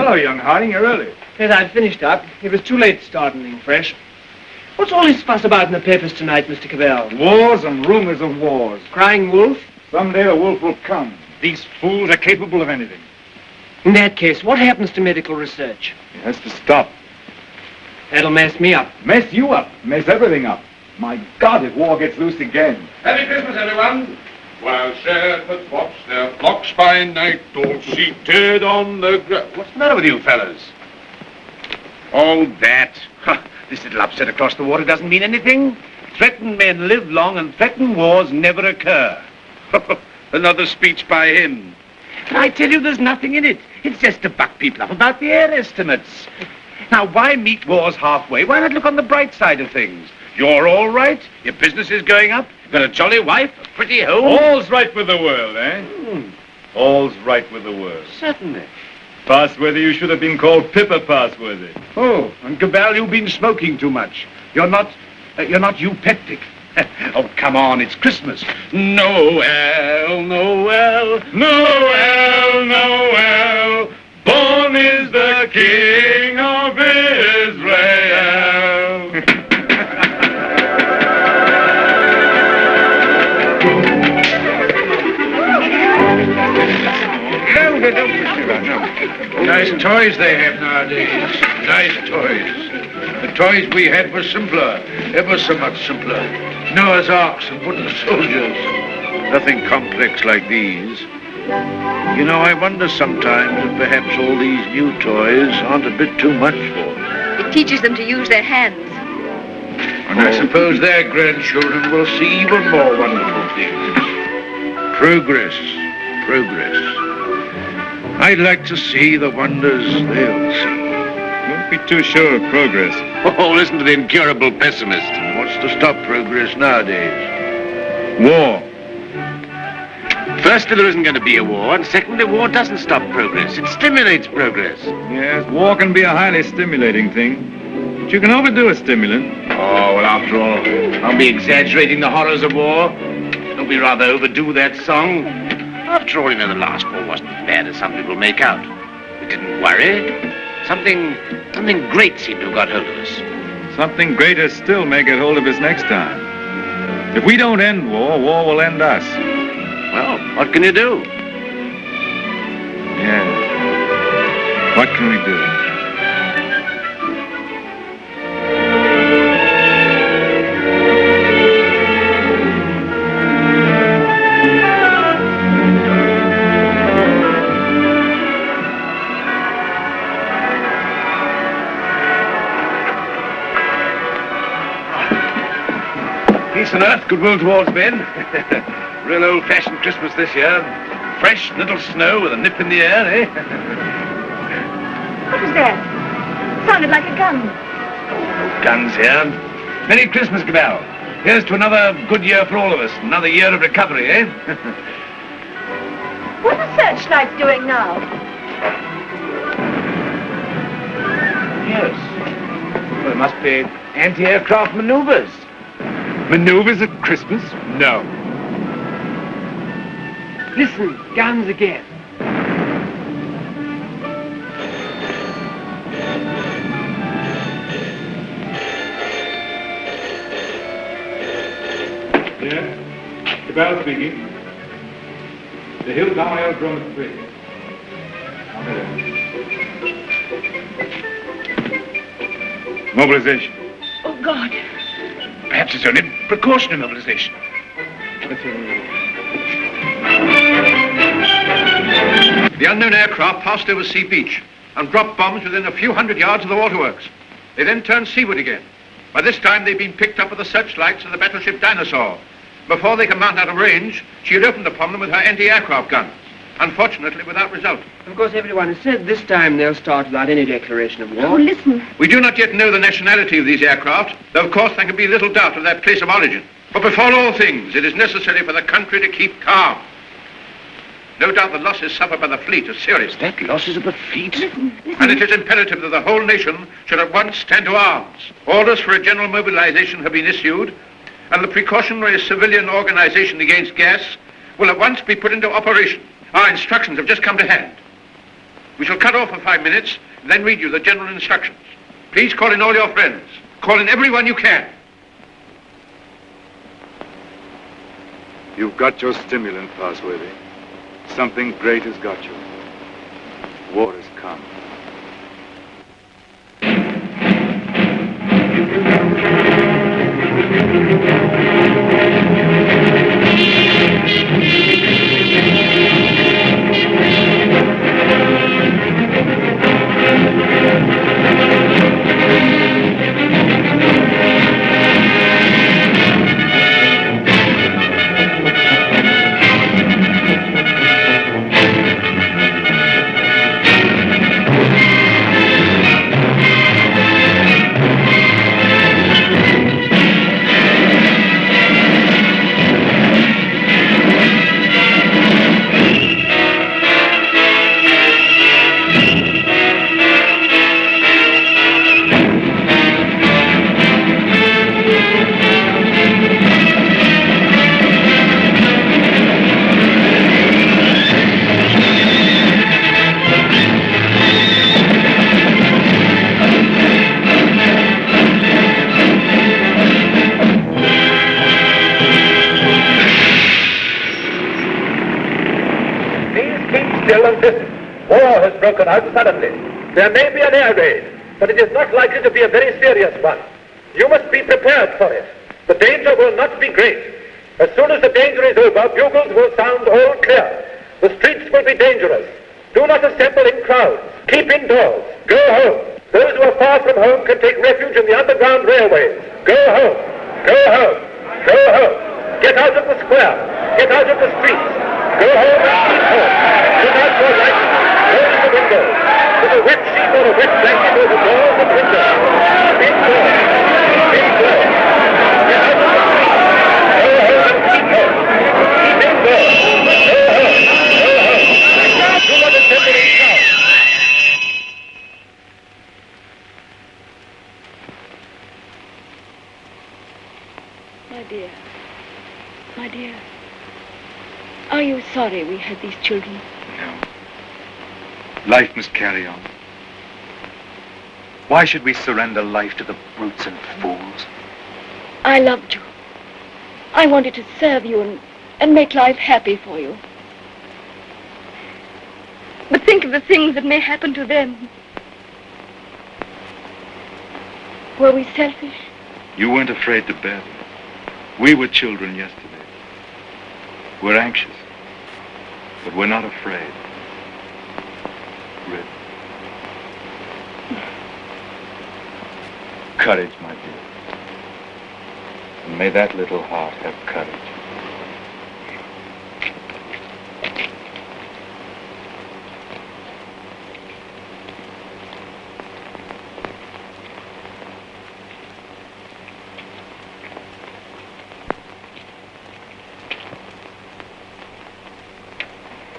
Hello, young Harding. You're early. Yes, I've finished up. It was too late to start anything fresh. What's all this fuss about in the papers tonight, Mr. Cavell? Wars and rumors of wars. Crying wolf? Someday the wolf will come. These fools are capable of anything. In that case, what happens to medical research? It has to stop. That'll mess me up. Mess you up. Mess everything up. My God, if war gets loose again. Merry Christmas, everyone. While shepherds watch their flocks by night, all seated on the ground. What's the matter with you fellas? Oh, that. This little upset across the water doesn't mean anything. Threatened men live long and threatened wars never occur. Another speech by him. But I tell you, there's nothing in it. It's just to buck people up about the air estimates. Now, why meet wars halfway? Why not look on the bright side of things? You're all right. Your business is going up. You've got a jolly wife, a pretty home. All's right with the world, eh? All's right with the world. Certainly. Passworthy, you should have been called Pippa Passworthy. Oh, and Cabell, you've been smoking too much. You're not eupeptic. Oh, come on, it's Christmas. Noel, Noel, Noel, Noel. Born is the King of Israel. Nice toys they have nowadays. Nice toys. The toys we had were simpler, ever so much simpler. Noah's arks and wooden soldiers. Nothing complex like these. You know, I wonder sometimes if perhaps all these new toys aren't a bit too much for them. It teaches them to use their hands. And I suppose their grandchildren will see even more wonderful things. Progress, progress. I'd like to see the wonders they'll see. Don't be too sure of progress. Oh, listen to the incurable pessimist. What's to stop progress nowadays? War. Firstly, there isn't going to be a war, and secondly, war doesn't stop progress. It stimulates progress. Yes, war can be a highly stimulating thing. But you can overdo a stimulant. Oh, well, after all, I'll be exaggerating the horrors of war. Don't we rather overdo that song? After all, you know, the last war wasn't as bad as some people make out. We didn't worry. Something great seemed to have got hold of us. Something greater still may get hold of us next time. If we don't end war, war will end us. Well, what can you do? Yes. What can we do? Peace on earth, goodwill towards men. Real old-fashioned Christmas this year. Fresh, little snow with a nip in the air, eh? What was that? Sounded like a gun. No guns here. Merry Christmas, Cabell. Here's to another good year for all of us. Another year of recovery, eh? What are the searchlights doing now? Yes. Well, it must be anti-aircraft maneuvers. Maneuvers at Christmas? No. Listen, guns again. Yes? Cabell speaking. The Hilltown Aerodrome is free. Mobilization. Oh, God. Perhaps it's only precautionary mobilization. The unknown aircraft passed over Sea Beach and dropped bombs within a few hundred yards of the waterworks. They then turned seaward again. By this time, they'd been picked up with the searchlights of the battleship Dinosaur. Before they could mount out of range, she had opened upon them with her anti-aircraft guns. Unfortunately, without result. Of course, everyone has said this time they'll start without any declaration of war. Oh, listen. We do not yet know the nationality of these aircraft, though of course there can be little doubt of their place of origin. But before all things, it is necessary for the country to keep calm. No doubt the losses suffered by the fleet are serious. That losses of the fleet? Listen. And it is imperative that the whole nation should at once stand to arms. Orders for a general mobilization have been issued, and the precautionary civilian organization against gas will at once be put into operation. Our instructions have just come to hand. We shall cut off for 5 minutes, then read you the general instructions. Please call in all your friends. Call in everyone you can. You've got your stimulant, Passworthy. Something great has got you. War has come. War has broken out suddenly. There may be an air raid, but it is not likely to be a very serious one. You must be prepared for it. The danger will not be great. As soon as the danger is over, bugles will sound all clear. The streets will be dangerous. Do not assemble in crowds. Keep indoors. Go home. Those who are far from home can take refuge in the underground railways. Go home. Go home. Go home. Get out of the square. Get out of the streets. Go home and keep home. Put out your lights. Close the windows. Put a wet sheet or a wet blanket over doors and windows. Keep indoors. Keep indoors. Get out of the streets. Go home and keep home. Keep indoors. Go home. Go home. Do not assemble in crowds. My dear, are you sorry we had these children? No. Life must carry on. Why should we surrender life to the brutes and fools? I loved you. I wanted to serve you and make life happy for you. But think of the things that may happen to them. Were we selfish? You weren't afraid to bear them. We were children yesterday. We're anxious, but we're not afraid. Rid. Courage, my dear. And may that little heart have courage.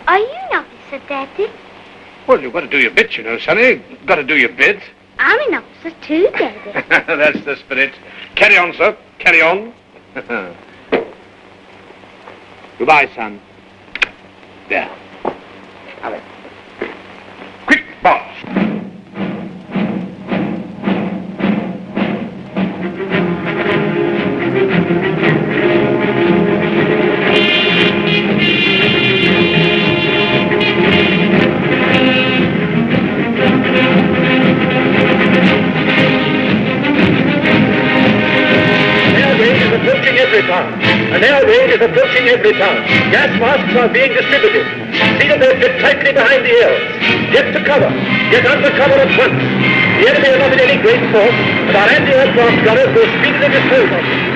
Are you an officer, Daddy? Well, you've got to do your bit, you know, Sonny. Got to do your bit. I'm an officer too, Daddy. That's the spirit. Carry on, sir. Carry on. Goodbye, son. There. Alex. Quick, boss. An air raid is approaching every town. Gas masks are being distributed. See that they fit tightly behind the ears. Get to cover. Get under cover at once. The enemy are not in any great force, but our anti-aircraft gunners will speedily dispose of them.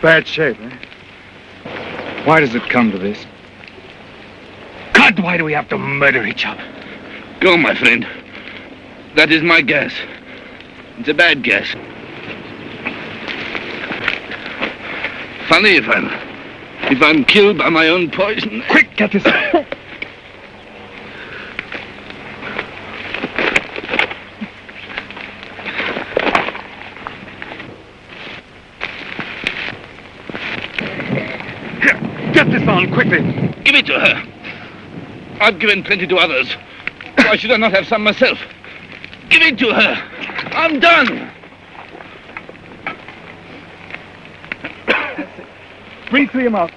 Bad shape, eh? Why does it come to this? God, why do we have to murder each other? Go, my friend. That is my guess. It's a bad guess. Funny if I'm killed by my own poison. Quick, get this out. Get this on, quickly. Give it to her. I've given plenty to others. Why should I not have some myself? Give it to her. I'm done. Bring 3 of them out.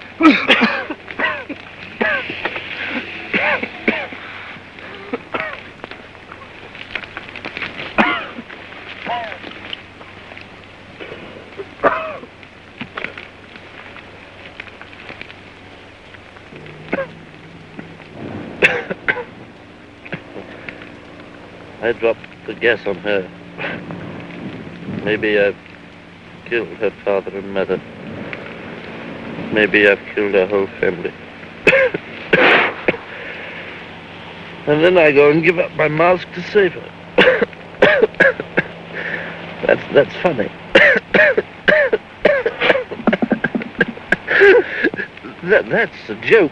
I dropped the gas on her. Maybe I've killed her father and mother. Maybe I've killed her whole family. And then I go and give up my mask to save her. That's funny. That's a joke.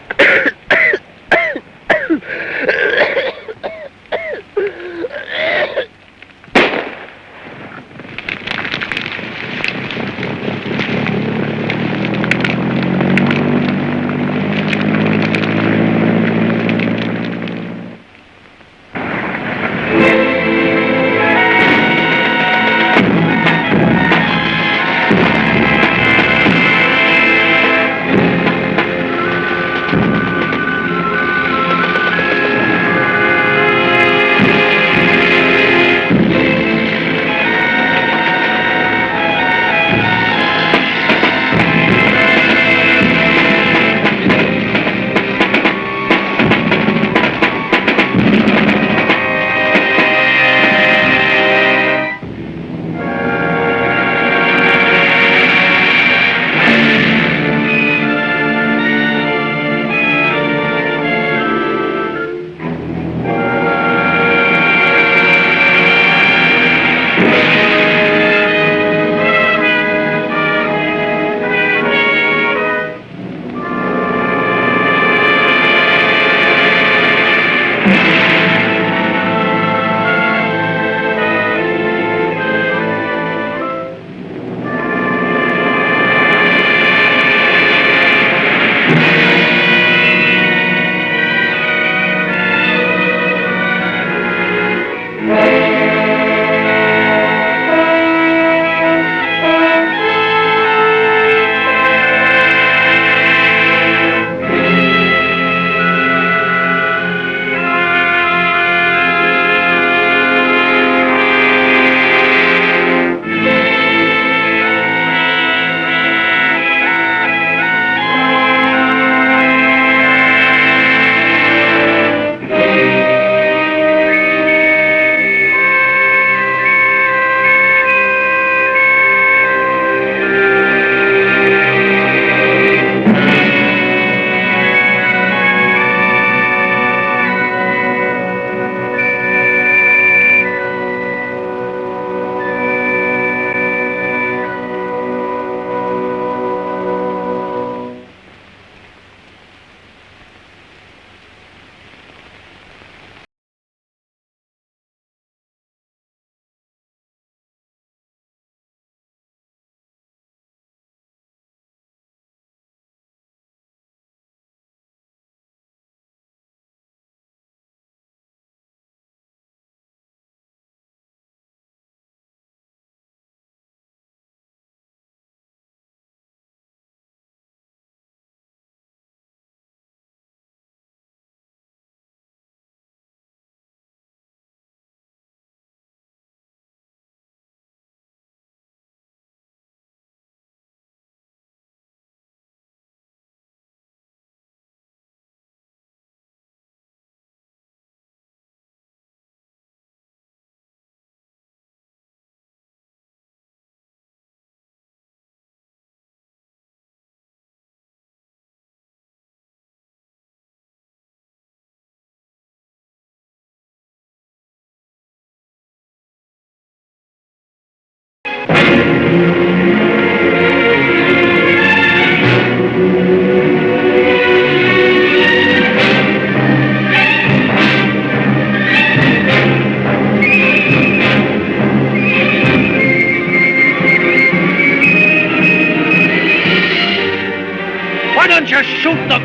Why don't you shoot them?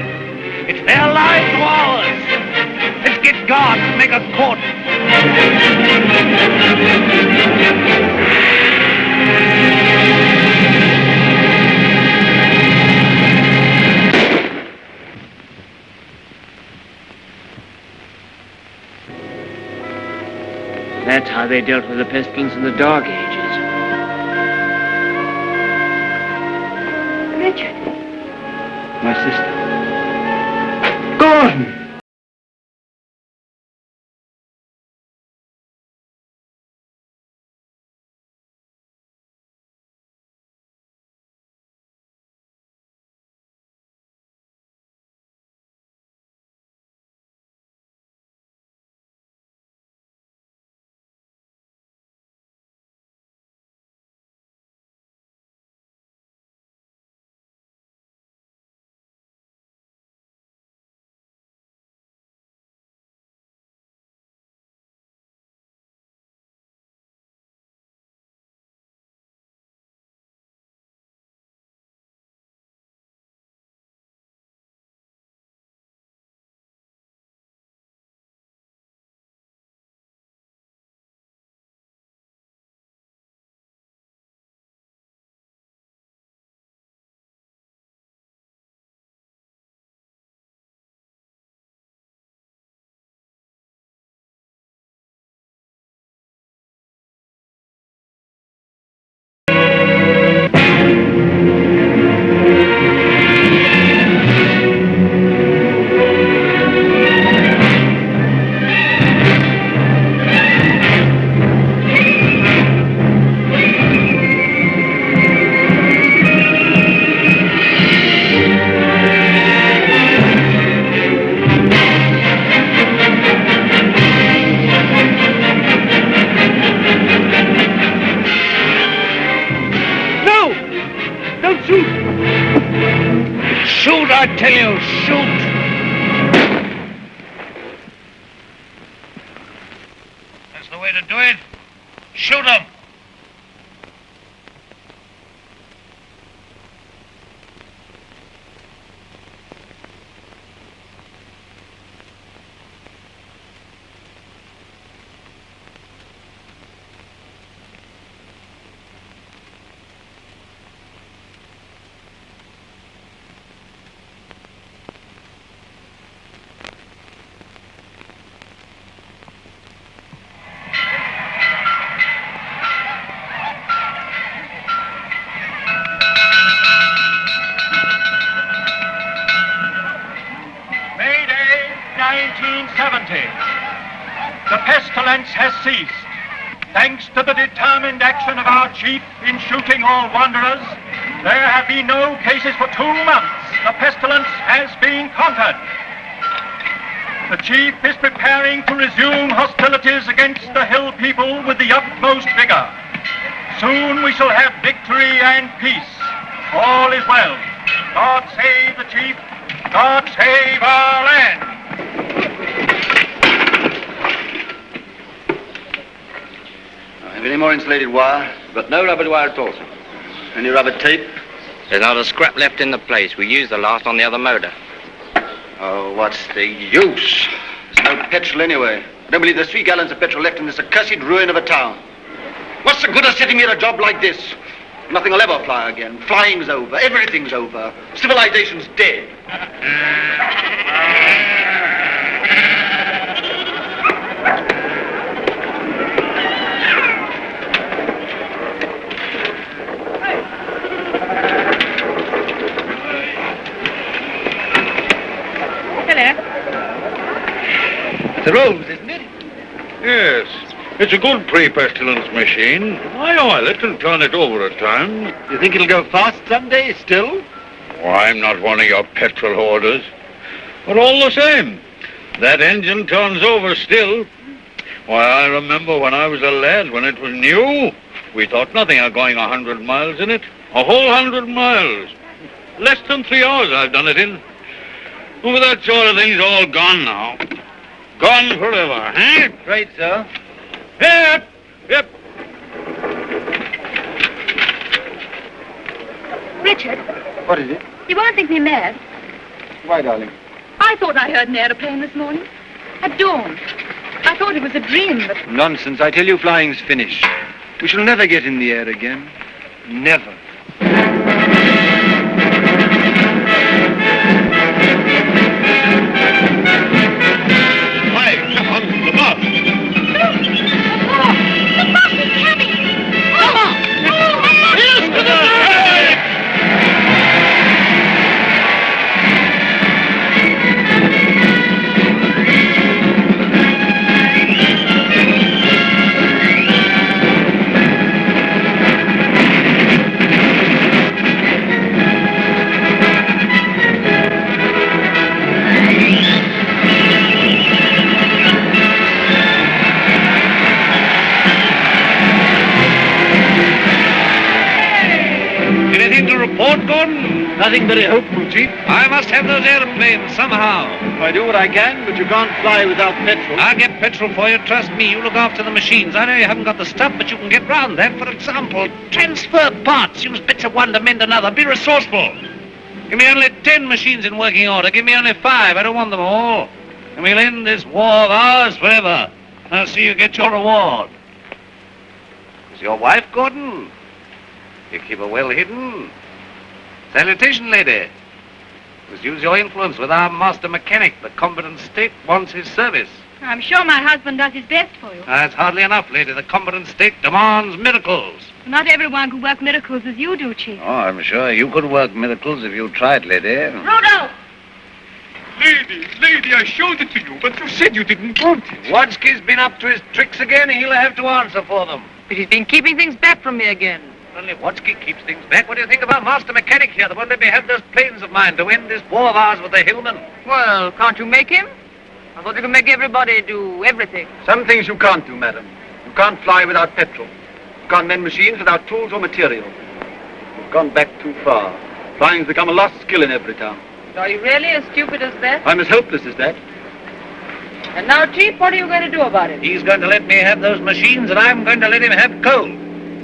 It's their lives or ours. Let's get guards and make a court. That's how they dealt with the pestilence in the Dark Ages. Richard. My sister. Gordon! Shoot, I tell you, shoot! That's the way to do it. Shoot 'em! The pestilence has ceased. Thanks to the determined action of our chief in shooting all wanderers, there have been no cases for 2 months. The pestilence has been conquered. The chief is preparing to resume hostilities against the hill people with the utmost vigor. Soon we shall have victory and peace. All is well. God save the chief. God save our land. Have any more insulated wire? But no rubber wire at all, sir. Any rubber tape? There's not a scrap left in the place. We used the last on the other motor. Oh, what's the use? There's no petrol anyway. I don't believe there's 3 gallons of petrol left in this accursed ruin of a town. What's the good of sitting here a job like this? Nothing will ever fly again. Flying's over. Everything's over. Civilization's dead. The rose, isn't it? Yes. It's a good pre-pestilence machine. I oil it and turn it over at times. You think it'll go fast someday, still? Oh, I'm not one of your petrol hoarders. But all the same, that engine turns over still. Why, I remember when I was a lad, when it was new. We thought nothing of going 100 miles in it. A whole 100 miles. Less than 3 hours I've done it in. Well, that sort of thing's all gone now. Gone forever, eh? Right, sir. Yep, yep. Richard, What is it? you won't think me mad. Why, darling? I thought I heard an aeroplane this morning. At dawn. I thought it was a dream, but... Nonsense. I tell you, flying's finished. We shall never get in the air again. Never. Hi, come on, the bus. The bus is coming. Come on. Here's to the report, Gordon? Nothing very hopeful, Chief. I must have those airplanes somehow. I do what I can, but you can't fly without petrol. I'll get petrol for you, trust me. You look after the machines. I know you haven't got the stuff, but you can get round that. For example, transfer parts. Use bits of one to mend another. Be resourceful. Give me only 10 machines in working order. Give me only 5. I don't want them all. And we'll end this war of ours forever. I'll see you get your reward. Is your wife, Gordon? You keep her well hidden. Salutation, lady. Must use your influence with our master mechanic. The competent state wants his service. I'm sure my husband does his best for you. That's hardly enough, lady. The competent state demands miracles. Not everyone can work miracles as you do, Chief. Oh, I'm sure you could work miracles if you tried, lady. Rudolph! Lady, I showed it to you, but you said you didn't want it. Wadsky's been up to his tricks again. He'll have to answer for them. But he's been keeping things back from me again. Only Wadsky keeps things back. What do you think of our master mechanic here that won't let me have those planes of mine to end this war of ours with the hillmen? Well, can't you make him? I thought you could make everybody do everything. Some things you can't do, madam. You can't fly without petrol. You can't mend machines without tools or material. You've gone back too far. Flying's become a lost skill in every town. Are you really as stupid as that? I'm as helpless as that. And now, Chief, what are you going to do about it? He's going to let me have those machines, and I'm going to let him have coal.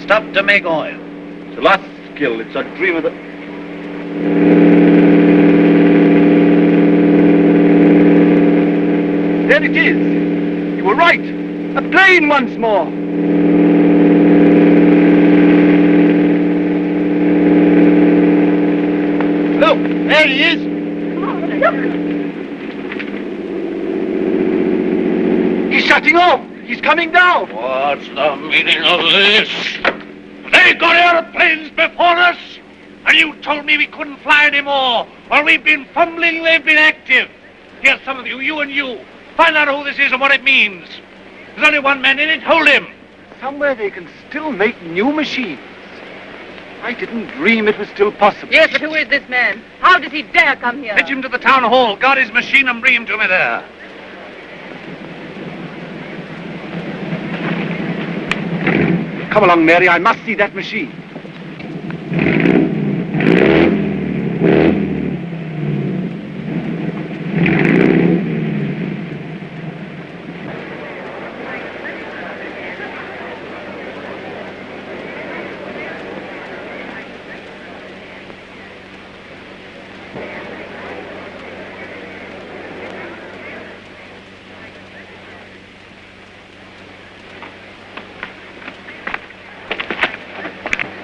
Stuff to make oil. It's a lost skill. It's a dream of the... There it is. You were right. A plane once more. Look, there he is. He's shutting off. He's coming down. What's the meaning of this? They got airplanes before us, and you told me we couldn't fly anymore. While we've been fumbling, they've been active. Here, some of you, you and you, find out who this is and what it means. There's only one man in it. Hold him. Somewhere they can still make new machines. I didn't dream it was still possible. Yes, but who is this man? How does he dare come here? Fetch him to the town hall. Guard his machine and bring him to me there. Come along, Mary. I must see that machine.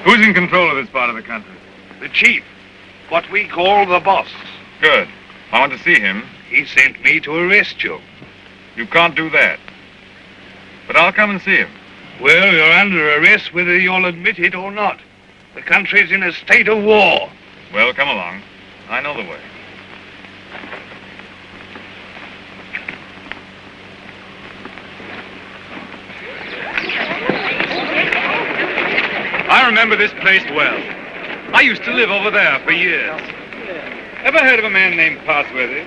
Who's in control of this part of the country? The chief. What we call the boss. Good. I want to see him. He sent me to arrest you. You can't do that. But I'll come and see him. Well, you're under arrest whether you'll admit it or not. The country's in a state of war. Well, come along. I know the way. I remember this place well. I used to live over there for years. Ever heard of a man named Parsworthy?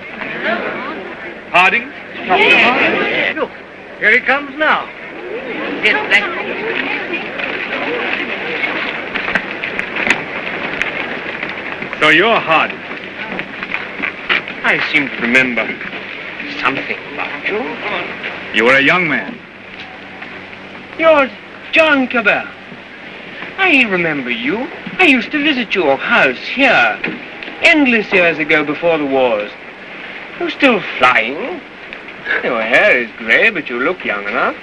Harding? Look, here he comes now. Yes, thank you. So you're Hardy. I seem to remember something about you. You were a young man. You're John Cabell. I remember you. I used to visit your house here, endless years ago before the wars. You're still flying. Your hair is grey, but you look young enough.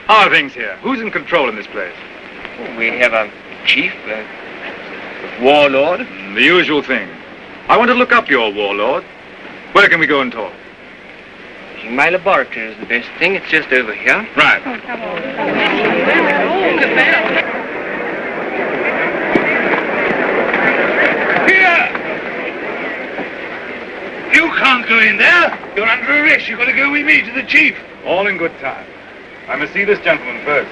How are things here? Who's in control in this place? We have a chief, a warlord. The usual thing. I want to look up your warlord. Where can we go and talk? My laboratory is the best thing. It's just over here. Right. Here! You can't go in there. You're under arrest. You've got to go with me to the chief. All in good time. I must see this gentleman first.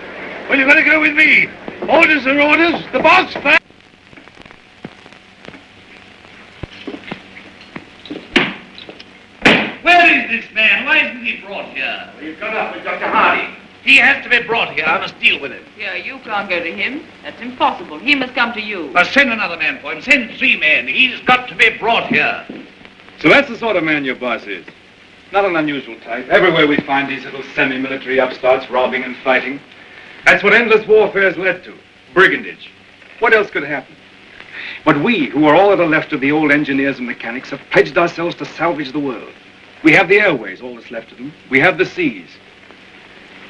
Well, you've got to go with me. Orders are orders. The boss first. Where is this man? Why isn't he brought here? Well, you've got up with Dr. Hardy. He has to be brought here. I must deal with him. Yeah, you can't go to him. That's impossible. He must come to you. Send another man for him. Send 3 men. He's got to be brought here. So that's the sort of man your boss is. Not an unusual type. Everywhere we find these little semi-military upstarts robbing and fighting. That's what endless warfare has led to. Brigandage. What else could happen? But we, who are all that are left of the old engineers and mechanics, have pledged ourselves to salvage the world. We have the airways, all that's left of them. We have the seas.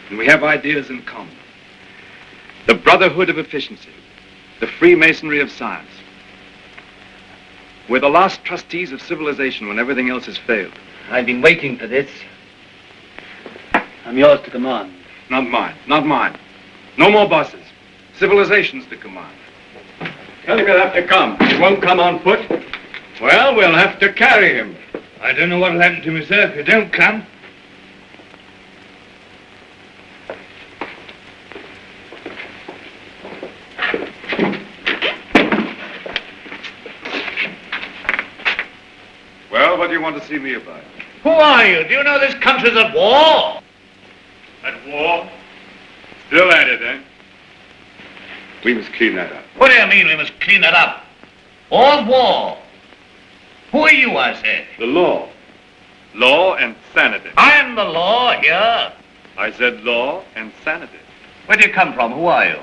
And we have ideas in common. The brotherhood of efficiency. The Freemasonry of science. We're the last trustees of civilization when everything else has failed. I've been waiting for this. I'm yours to command. Not mine. Not mine. No more bosses. Civilization's to command. Tell him he'll have to come. He won't come on foot. Well, we'll have to carry him. I don't know what'll happen to me, sir, if you don't come. Well, what do you want to see me about? Who are you? Do you know this country's at war? At war? Still at it, eh? We must clean that up. What do you mean we must clean it up? All's war. Who are you, I said? The law. Law and sanity. I'm the law here. I said law and sanity. Where do you come from? Who are you?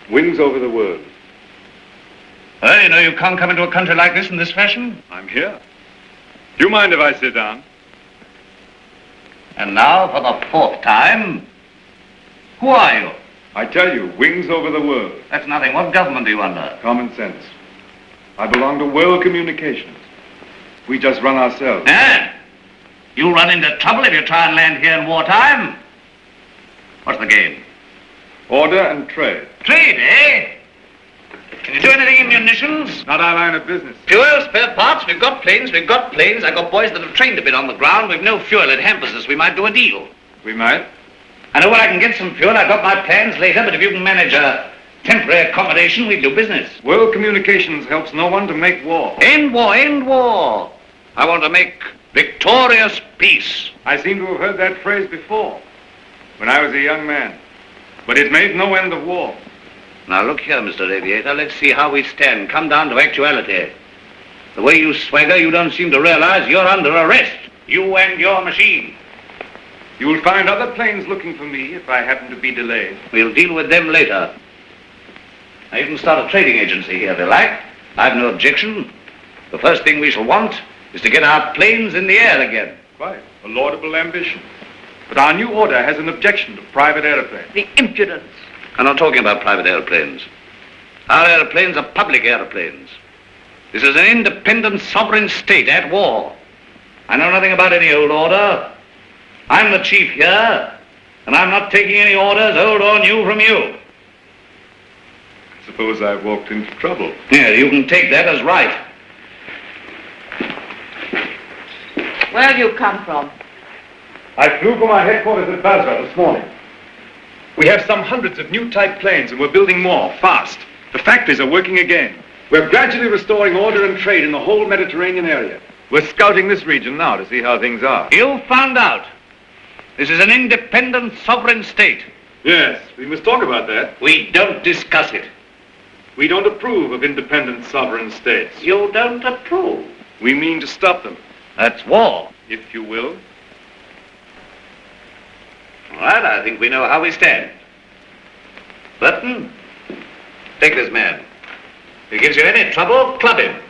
Wings over the world. Well, you know you can't come into a country like this in this fashion. I'm here. Do you mind if I sit down? And now, for the 4th time, who are you? I tell you, wings over the world. That's nothing. What government are you under? Common sense. I belong to world communications. We just run ourselves. And you'll run into trouble if you try and land here in wartime. What's the game? Order and trade. Trade, eh? Can you do anything in munitions? Not our line of business. Fuel, spare parts, we've got planes. I've got boys that have trained a bit on the ground. We've no fuel, it hampers us. We might do a deal. We might? I know where I can get some fuel. I've got my plans later, but if you can manage a temporary accommodation, we'll do business. World communications helps no one to make war. End war, end war. I want to make victorious peace. I seem to have heard that phrase before, when I was a young man. But it made no end of war. Now look here, Mr. Aviator, let's see how we stand. Come down to actuality. The way you swagger, you don't seem to realize you're under arrest. You and your machine. You'll find other planes looking for me if I happen to be delayed. We'll deal with them later. Now you can start a trading agency here if you like. I've no objection. The first thing we shall want is to get our planes in the air again. Quite. A laudable ambition. But our new order has an objection to private airplanes. The impudence. I'm not talking about private airplanes. Our airplanes are public airplanes. This is an independent sovereign state at war. I know nothing about any old order. I'm the chief here, and I'm not taking any orders, old or new, from you. Suppose I've walked into trouble. Yeah, you can take that as right. Where have you come from? I flew from our headquarters at Verso this morning. We have some hundreds of new type planes, and we're building more, fast. The factories are working again. We're gradually restoring order and trade in the whole Mediterranean area. We're scouting this region now to see how things are. You've found out. This is an independent sovereign state. Yes, we must talk about that. We don't discuss it. We don't approve of independent sovereign states. You don't approve? We mean to stop them, That's war. if you will. All right, I think we know how we stand. Burton, take this man. If he gives you any trouble, club him.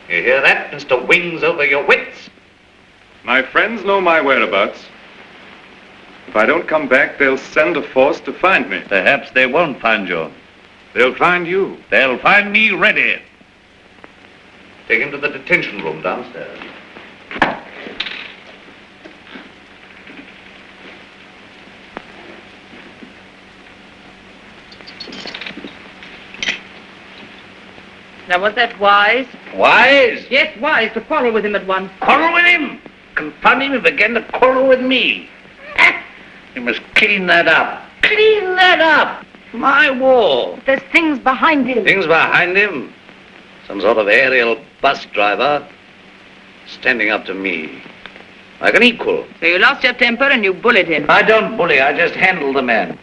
You hear that, Mr. Wings over your wits? My friends know my whereabouts. If I don't come back, they'll send a force to find me. Perhaps they won't find you. They'll find you. They'll find me ready. Take him to the detention room downstairs. Now, was that wise? Wise? Yes, wise, to quarrel with him at once. Quarrel with him? Confound him, he began to quarrel with me. You must clean that up. Clean that up. My war. There's things behind him. Things behind him? Some sort of aerial bus driver standing up to me like an equal. So you lost your temper and you bullied him. I don't bully, I just handle the man.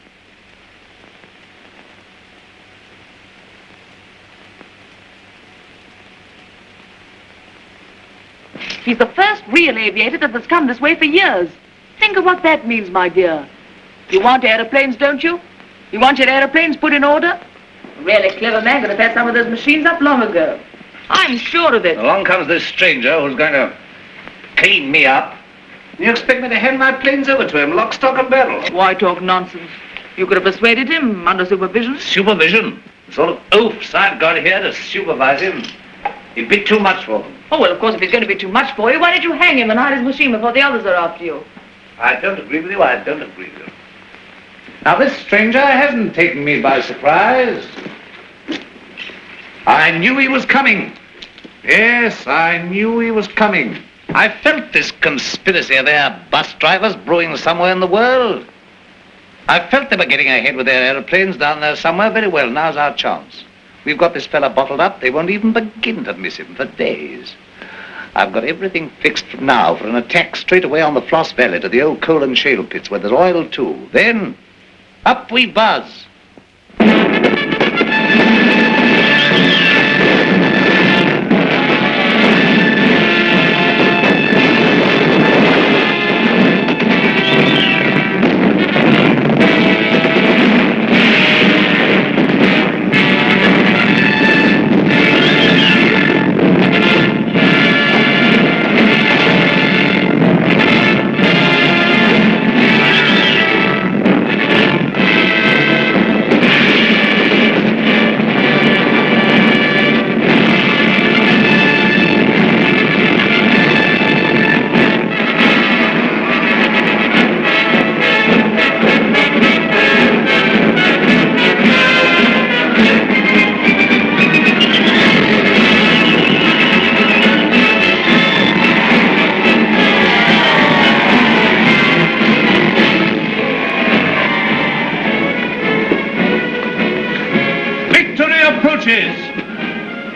He's the first real aviator that has come this way for years. Think of what that means, my dear. You want aeroplanes, don't you? You want your aeroplanes put in order? A really clever man could have had some of those machines up long ago. I'm sure of it. Along comes this stranger who's going to clean me up. You expect me to hand my planes over to him, lock, stock, and barrel? Why talk nonsense? You could have persuaded him under supervision. Supervision? The sort of oafs I've got here to supervise him. He'd be too much for them. Oh, well, of course, if he's going to be too much for you, why don't you hang him and hide his machine before the others are after you? I don't agree with you, I don't agree with you. Now, this stranger hasn't taken me by surprise. I knew he was coming. Yes, I knew he was coming. I felt this conspiracy of their bus drivers brewing somewhere in the world. I felt they were getting ahead with their aeroplanes down there somewhere. Very well, now's our chance. We've got this fella bottled up. They won't even begin to miss him for days. I've got everything fixed now for an attack straight away on the Floss Valley to the old coal and shale pits where there's oil too. Then, up we buzz.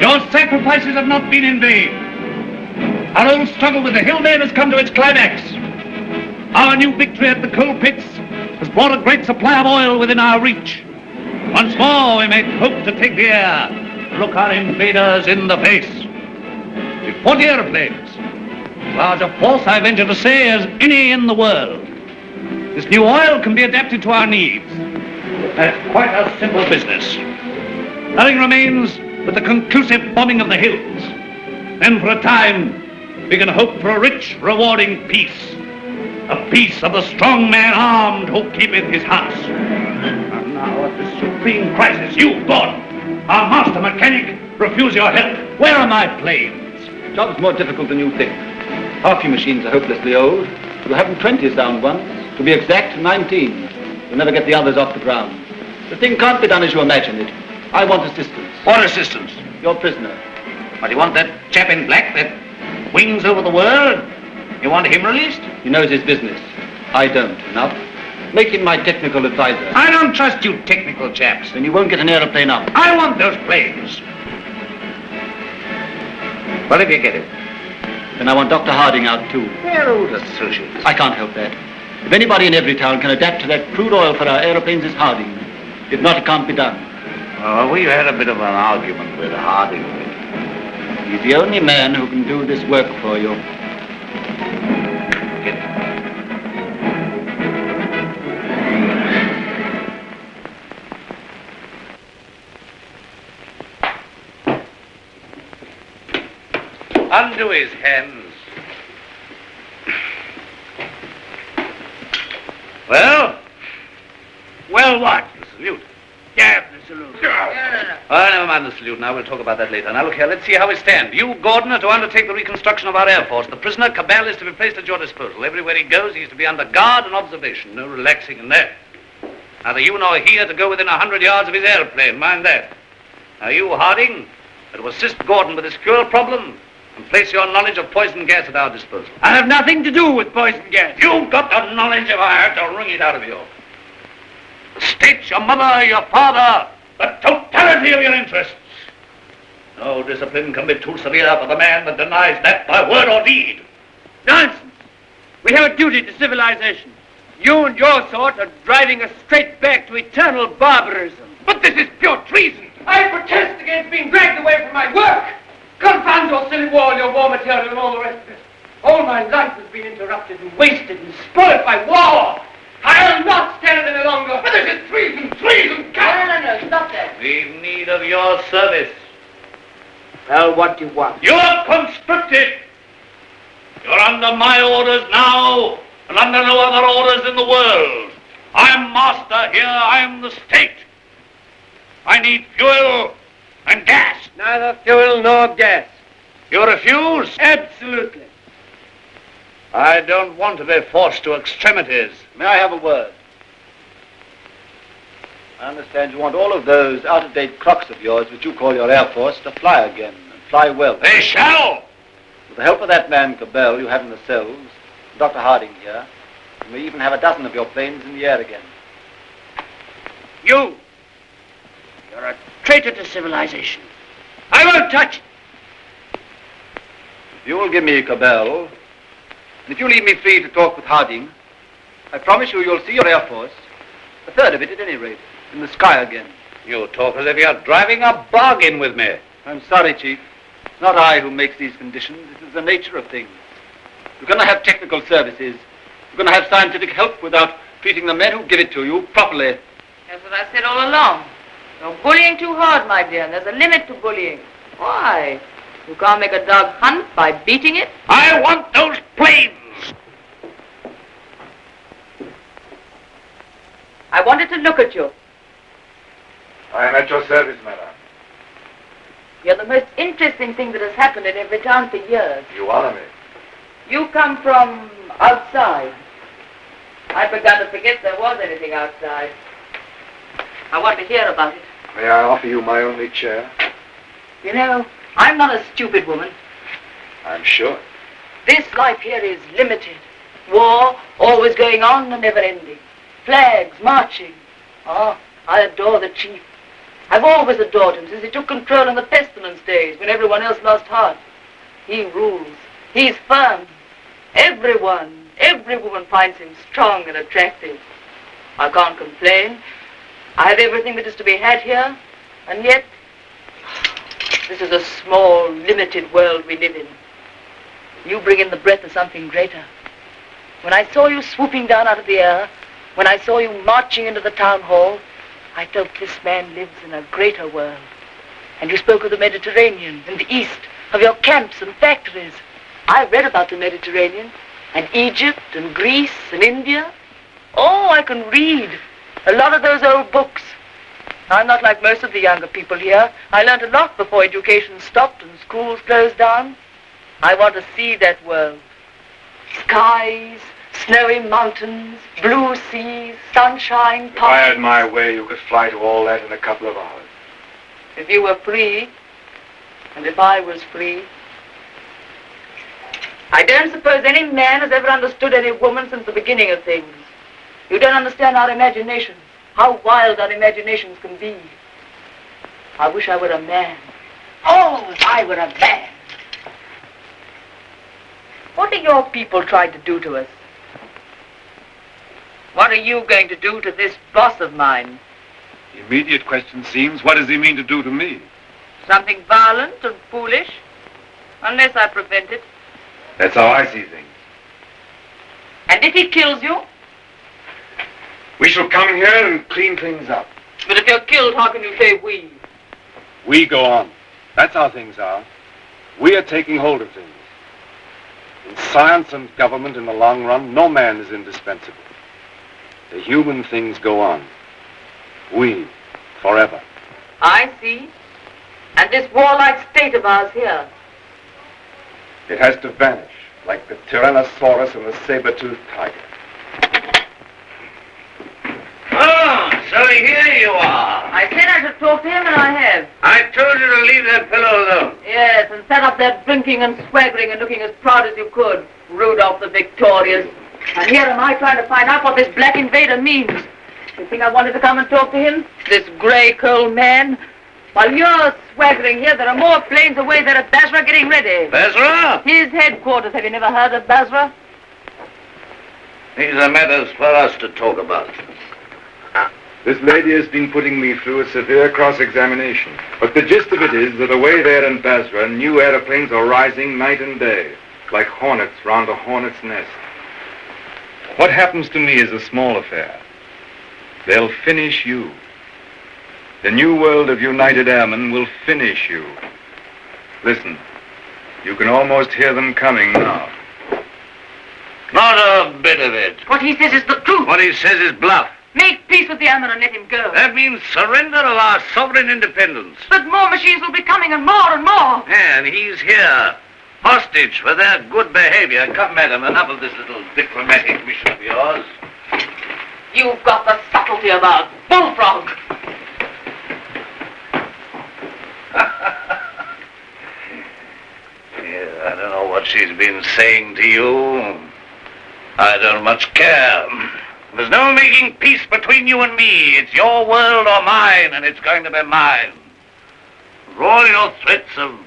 Your sacrifices have not been in vain. Our old struggle with the hillmen has come to its climax. Our new victory at the coal pits has brought a great supply of oil within our reach. Once more we may hope to take the air, to look our invaders in the face. With 40 aeroplanes, as large a force, I venture to say, as any in the world. This new oil can be adapted to our needs. That's quite a simple business. Nothing remains but the conclusive bombing of the hills. Then for a time, we can hope for a rich, rewarding peace. A peace of the strong man armed who keepeth his house. And now at this supreme crisis, you, God, our master mechanic, refuse your help. Where are my planes? Job's more difficult than you think. Half your machines are hopelessly old. You'll have them 20 sound ones. To be exact, 19. You'll never get the others off the ground. The thing can't be done as you imagine it. I want assistance. What assistance? Your prisoner. What, you want that chap in black that wings over the world? You want him released? He knows his business. I don't. Enough. Make him my technical advisor. I don't trust you technical chaps. Then you won't get an aeroplane up. I want those planes. Well, if you get it. Then I want Dr. Harding out too. They're old associates. I can't help that. If anybody in every town can adapt to that crude oil for our aeroplanes, it's Harding. If not, it can't be done. Oh, we had a bit of an argument with Harding. He's the only man who can do this work for you. Undo his hands. Well? Well, what? The salute. Yeah, the salute. Oh, never mind the salute now. We'll talk about that later. Now, look here. Let's see how we stand. You, Gordon, are to undertake the reconstruction of our Air Force. The prisoner, Cabell, is to be placed at your disposal. Everywhere he goes, he's to be under guard and observation. No relaxing in there. Neither you nor he are to go within 100 yards of his airplane. Mind that. Now, you, Harding, are to assist Gordon with his fuel problem and place your knowledge of poison gas at our disposal. I have nothing to do with poison gas. You've got the knowledge if I have to wring it out of you. The state, your mother, your father, the totality of your interests. No discipline can be too severe for the man that denies that by word or deed. Nonsense. We have a duty to civilization. You and your sort are driving us straight back to eternal barbarism. But this is pure treason. I protest against being dragged away from my work. Confound your silly war, your war material, and all the rest of it. All my life has been interrupted and wasted and spoiled by war. I'll not stand it any longer. But this is treason, treason, No, stop that. We've need of your service. Well, what do you want? You're conscripted. You're under my orders now, and under no other orders in the world. I'm master here, I'm the state. I need fuel and gas. Neither fuel nor gas. You refuse? Absolutely. I don't want to be forced to extremities. May I have a word? I understand you want all of those out-of-date clocks of yours, which you call your Air Force, to fly again, and fly well. They shall! With the help of that man, Cabell, you have in the cells, Dr. Harding here, you may even have a dozen of your planes in the air again. You're a traitor to civilization. I won't touch it. If you will give me Cabell, and if you leave me free to talk with Harding, I promise you'll see your Air Force, a third of it at any rate, in the sky again. You talk as if you're driving a bargain with me. I'm sorry, Chief. It's not I who makes these conditions. It is the nature of things. You're going to have technical services. You're going to have scientific help without treating the men who give it to you properly. That's what I said all along. You're bullying too hard, my dear, and there's a limit to bullying. Why? You can't make a dog hunt by beating it? I want those planes! I wanted to look at you. I am at your service, madam. You're the most interesting thing that has happened in every town for years. You honor me. You come from outside. I'd begun to forget there was anything outside. I want to hear about it. May I offer you my only chair? You know, I'm not a stupid woman. I'm sure. This life here is limited. War, always going on and never ending. Flags, marching. Oh, I adore the chief. I've always adored him since he took control in the pestilence days when everyone else lost heart. He rules. He's firm. Every woman finds him strong and attractive. I can't complain. I have everything that is to be had here, and yet this is a small, limited world we live in. You bring in the breath of something greater. When I saw you swooping down out of the air, when I saw you marching into the town hall, I felt this man lives in a greater world. And you spoke of the Mediterranean and the East, of your camps and factories. I've read about the Mediterranean, and Egypt and Greece and India. Oh, I can read a lot of those old books. I'm not like most of the younger people here. I learned a lot before education stopped and schools closed down. I want to see that world. Skies, snowy mountains, blue seas, sunshine, If I had my way, you could fly to all that in a couple of hours. If you were free, and if I was free. I don't suppose any man has ever understood any woman since the beginning of things. You don't understand our imaginations, how wild our imaginations can be. I wish I were a man. Oh, if I were a man. What are your people trying to do to us? What are you going to do to this boss of mine? The immediate question seems, what does he mean to do to me? Something violent and foolish. Unless I prevent it. That's how I see things. And if he kills you? We shall come here and clean things up. But if you're killed, how can you say we? We go on. That's how things are. We are taking hold of things. In science and government, in the long run, no man is indispensable. The human things go on. We, forever. I see. And this warlike state of ours here. It has to vanish, like the Tyrannosaurus and the saber-toothed tiger. Oh, so here you are. I said I should talk to him, and I have. I told you to leave that fellow alone. Yes, and set up there drinking and swaggering and looking as proud as you could. Rudolph the Victorious. And here am I trying to find out what this black invader means. You think I wanted to come and talk to him? This grey coal man? While you're swaggering here, there are more planes away there at Basra getting ready. Basra? His headquarters. Have you never heard of Basra? These are matters for us to talk about. This lady has been putting me through a severe cross-examination. But the gist of it is that away there in Basra, new aeroplanes are rising night and day, like hornets round a hornet's nest. What happens to me is a small affair. They'll finish you. The new world of United Airmen will finish you. Listen, you can almost hear them coming now. Not a bit of it. What he says is the truth. What he says is bluff. Make peace with the airmen and let him go. That means surrender of our sovereign independence. But more machines will be coming and more and more. And he's here, hostage for their good behavior. Come, madam, enough of this little diplomatic mission of yours. You've got the subtlety of a bullfrog. Yeah, I don't know what she's been saying to you. I don't much care. There's no making peace between you and me. It's your world or mine, and it's going to be mine. For all your threats of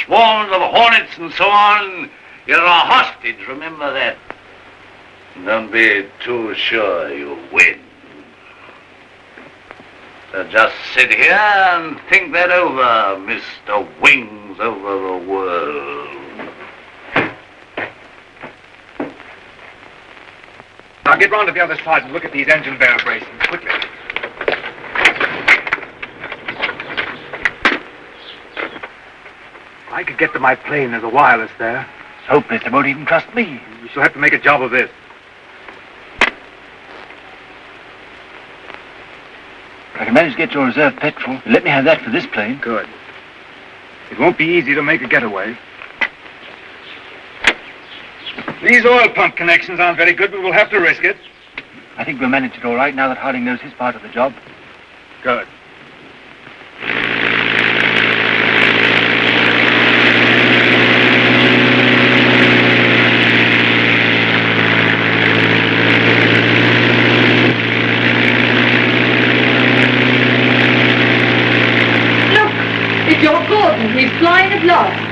swarms of hornets and so on, you're a hostage, remember that. Don't be too sure you win. So just sit here and think that over, Mr. Wings over the world. Now get round to the other side and look at these engine vibrations, quickly. I could get to my plane. There's a wireless there. It's hopeless. They won't even trust me. We shall have to make a job of this. I can manage to get your reserve petrol. Let me have that for this plane. Good. It won't be easy to make a getaway. These oil pump connections aren't very good, but we'll have to risk it. I think we'll manage it all right now that Harding knows his part of the job. Good. Look, it's your Gordon. He's flying at last.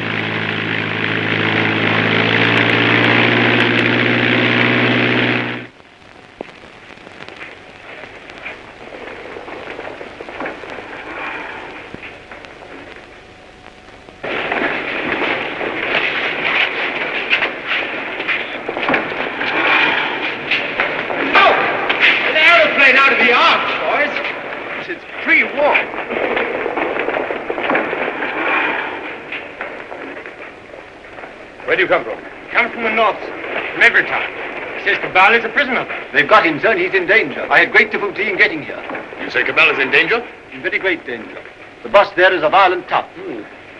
Where do you come from? Come from the north, from Evertown. Says Cabal is a prisoner. They've got him, sir, and he's in danger. I had great difficulty in getting here. You say Cabal is in danger? In very great danger. The boss there is a violent tough.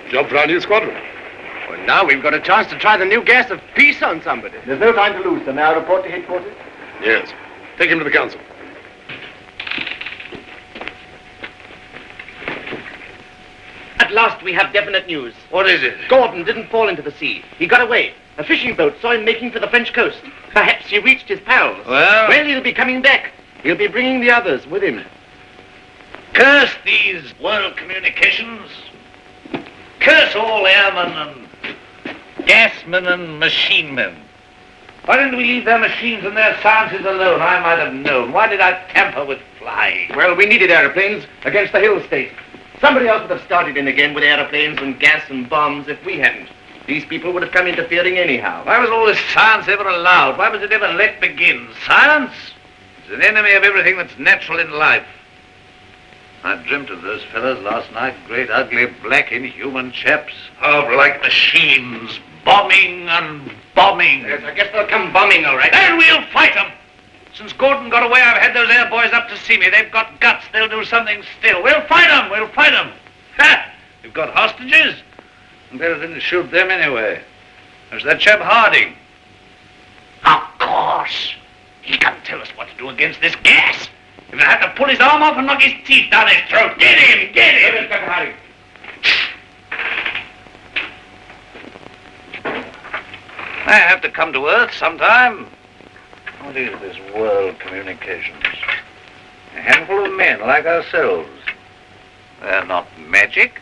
Job for our new squadron. Well, now we've got a chance to try the new gas of peace on somebody. There's no time to lose, sir. May I report to headquarters? Yes. Take him to the council. At last we have definite news. What is it? Gordon didn't fall into the sea. He got away. A fishing boat saw him making for the French coast. Perhaps he reached his pals. Well, he'll be coming back. He'll be bringing the others with him. curse these world communications. Curse all airmen and gasmen and machine men. Why didn't we leave their machines and their sciences alone? I might have known. Why did I tamper with flying. Well, we needed airplanes against the hill state. Somebody else would have started in again with airplanes and gas and bombs if we hadn't. These people would have come interfering anyhow. Why was all this science ever allowed? Why was it ever let begin? Science is an enemy of everything that's natural in life. I dreamt of those fellas last night, great, ugly, black, inhuman chaps, powerful like machines, bombing and bombing. Yes, I guess they'll come bombing, all right. Then we'll fight them. Since Gordon got away, I've had those air boys up to see me. They've got guts. They'll do something still. We'll fight them. We'll fight them. Ha! We've got hostages. And better than to shoot them anyway. There's that chap Harding. Of course. He can tell us what to do against this gas. If I have to pull his arm off and knock his teeth down his throat. Get him! Get him! Inspector Harding. I have to come to Earth sometime. What is this world communications? A handful of men like ourselves. They're not magic.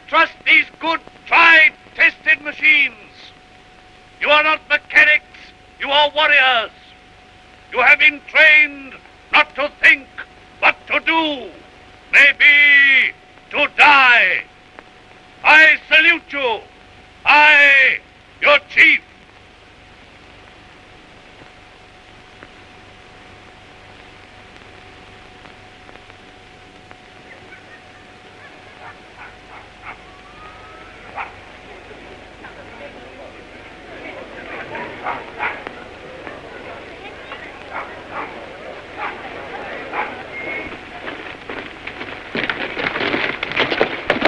Trust these good, tried, tested machines. You are not mechanics, you are warriors. You have been trained not to think, but to do. Maybe to die. I salute you. I, your chief.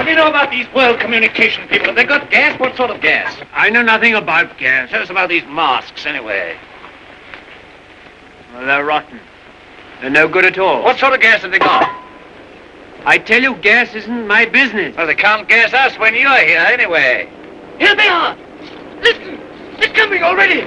What do you know about these world communication people? Have they got gas? What sort of gas? I know nothing about gas. Tell us about these masks, anyway. Well, they're rotten. They're no good at all. What sort of gas have they got? I tell you, gas isn't my business. Well, they can't gas us when you're here, anyway. Here they are. Listen, they're coming already.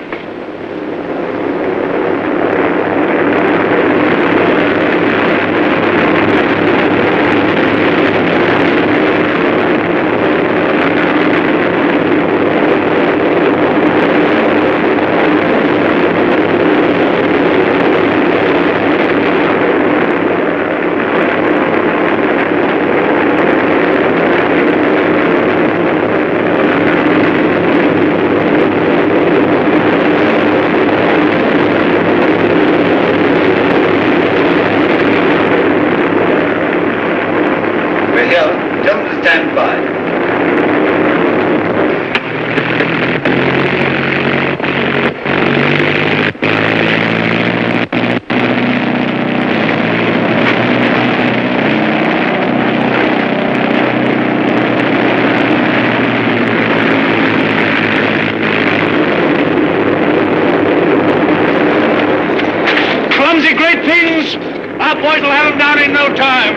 boys will have them down in no time.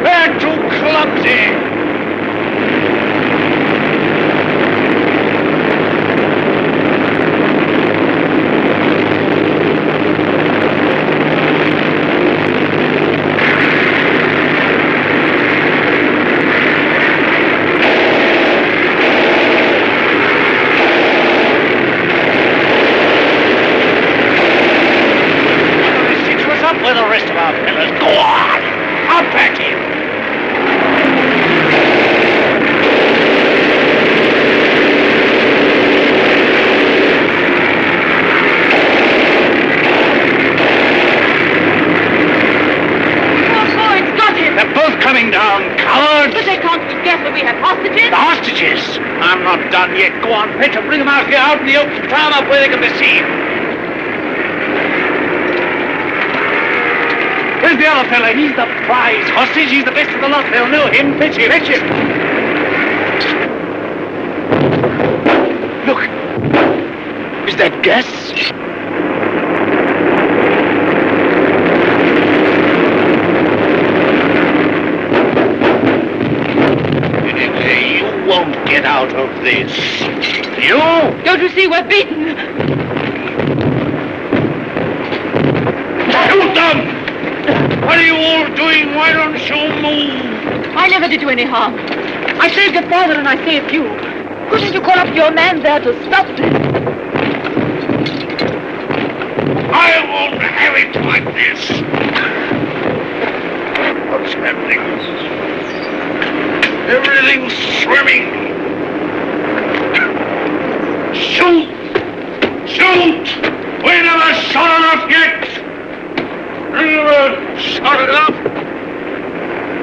They're too clumsy. With the rest of our fellas. Go on! Up at him! Oh, boys, got him! They're both coming down, cowards! But they can't be guessed that we have hostages. The hostages? I'm not done yet. Go on, Petra, bring them out here, out in the open. Tie them up where they can be seen. Where's the other fella? He's the prize hostage. He's the best of the lot. They'll know him. Fetch him. Fetch him. Look. Is that gas? Don't you see we're beaten? Shoot them! What are you all doing? Why don't you move? I never did you any harm. I saved your father and I saved you. Couldn't you call up your man there to stop this? I won't have it like this. What's happening? Everything's swimming. Shoot! Shoot! We never shot enough yet! We never shot enough!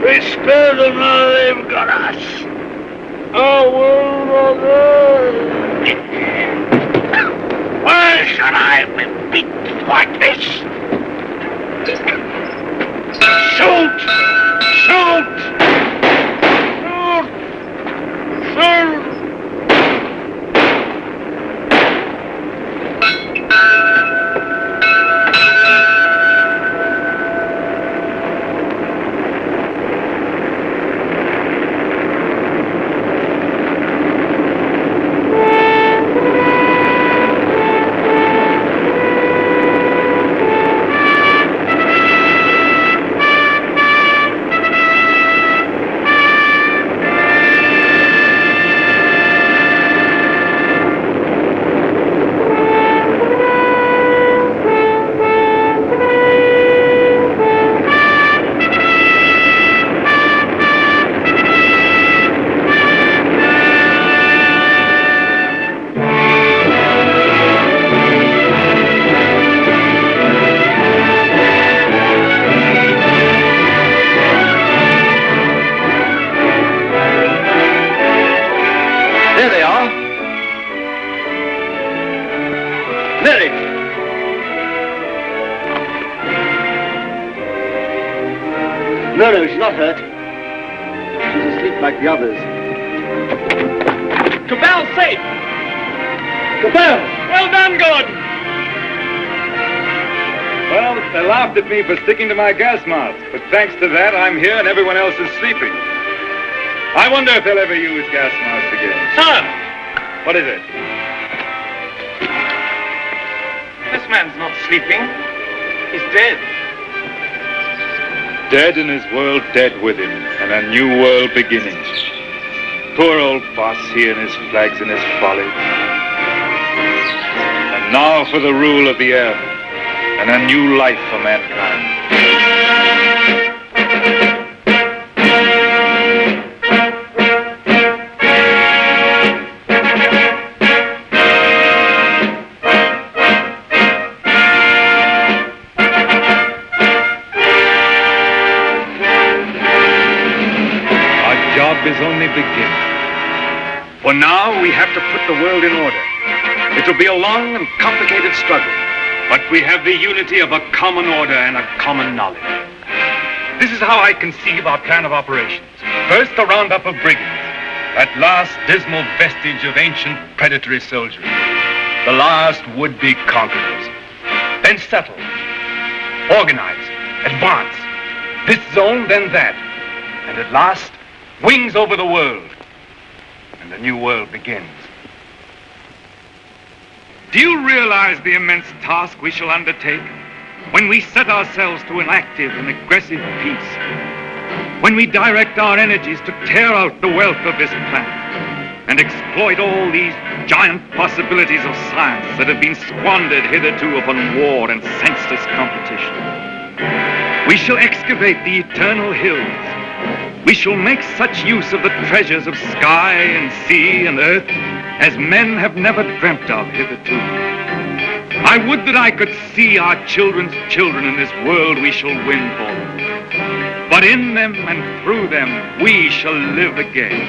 We spared them, now they've got us. Oh, why should I be beaten like this? Shoot! Shoot! Shoot! Shoot! No, she's not hurt. She's asleep like the others. Cabell's safe! Cabell! Well done, Gordon! Well, they laughed at me for sticking to my gas mask, but thanks to that, I'm here and everyone else is sleeping. I wonder if they'll ever use gas masks again. Sir! What is it? This man's not sleeping. He's dead. Dead and his world dead with him, and a new world beginning. Poor old boss, he and his flags and his folly. And now for the rule of the air, and a new life for mankind. Is only beginning. For now, we have to put the world in order. It will be a long and complicated struggle, but we have the unity of a common order and a common knowledge. This is how I conceive our plan of operations. First, a roundup of brigands, that last dismal vestige of ancient predatory soldiery, the last would-be conquerors. Then settle, organize, advance, this zone, then that, and at last, wings over the world, and a new world begins. Do you realize the immense task we shall undertake when we set ourselves to an active and aggressive peace? When we direct our energies to tear out the wealth of this planet and exploit all these giant possibilities of science that have been squandered hitherto upon war and senseless competition? We shall excavate the eternal hills. We shall make such use of the treasures of sky and sea and earth as men have never dreamt of hitherto. I would that I could see our children's children in this world we shall win for them. But in them and through them we shall live again.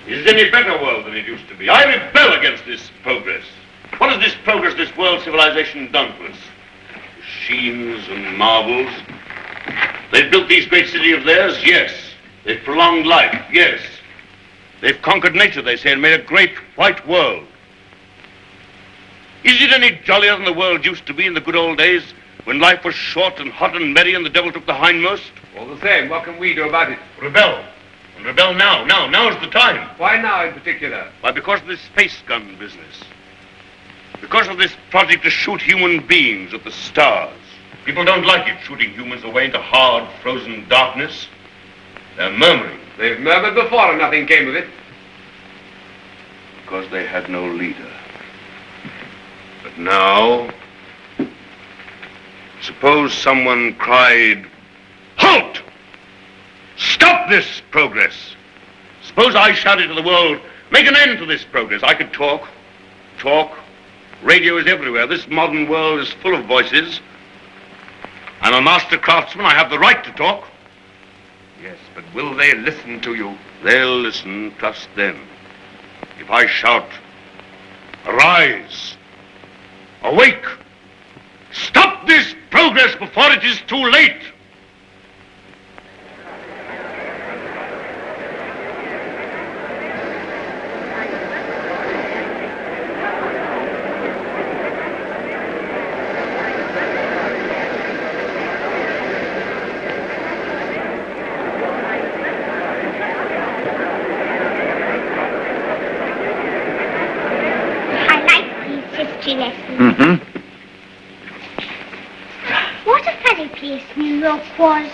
Is it any better world than it used to be? I rebel against this progress. What has this progress, this world civilization done to us? Machines and marvels. They've built these great cities of theirs, yes. They've prolonged life, yes. They've conquered nature, they say, and made a great white world. Is it any jollier than the world used to be in the good old days, when life was short and hot and merry and the devil took the hindmost? All the same, what can we do about it? Rebel. And rebel now. Now's the time. Why now in particular? Why, because of this space gun business. Because of this project to shoot human beings at the stars. People don't like it, shooting humans away into hard, frozen darkness. They're murmuring. They've murmured before and nothing came of it. Because they had no leader. But now, suppose someone cried, "Halt! Stop this progress!" Suppose I shouted to the world, "Make an end to this progress." I could talk. Radio is everywhere. This modern world is full of voices. I'm a master craftsman. I have the right to talk. Yes, but will they listen to you? They'll listen, trust them. If I shout, "Arise! Awake! Stop this progress before it is too late!" Mm-hmm. What a funny place New York was.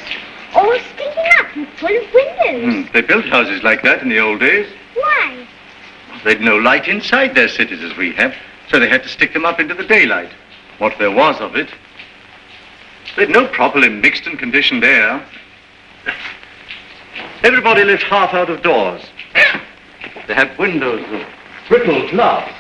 All sticking up and full of windows. They built houses like that in the old days. Why? They'd no light inside their cities as we have, so they had to stick them up into the daylight. What there was of it. They'd no properly mixed and conditioned air. Everybody lived half out of doors. They had windows of brittle glass.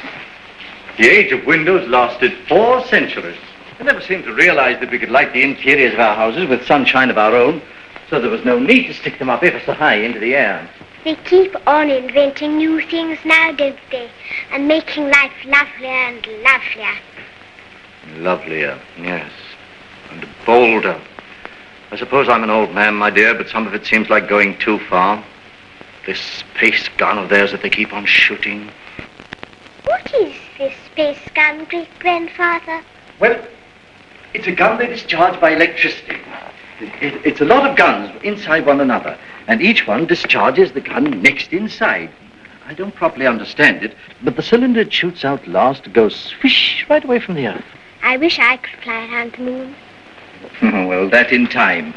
The age of windows lasted 4 centuries. I never seemed to realize that we could light the interiors of our houses with sunshine of our own, so there was no need to stick them up ever so high into the air. They keep on inventing new things now, don't they? And making life lovelier and lovelier. Lovelier, yes. And bolder. I suppose I'm an old man, my dear, but some of it seems like going too far. This space gun of theirs that they keep on shooting. What is this space gun, great-grandfather? Well, it's a gun they discharge by electricity. It's a lot of guns inside one another, and each one discharges the gun next inside. I don't properly understand it, but the cylinder it shoots out last goes swish right away from the earth. I wish I could fly around the moon. Well, that in time.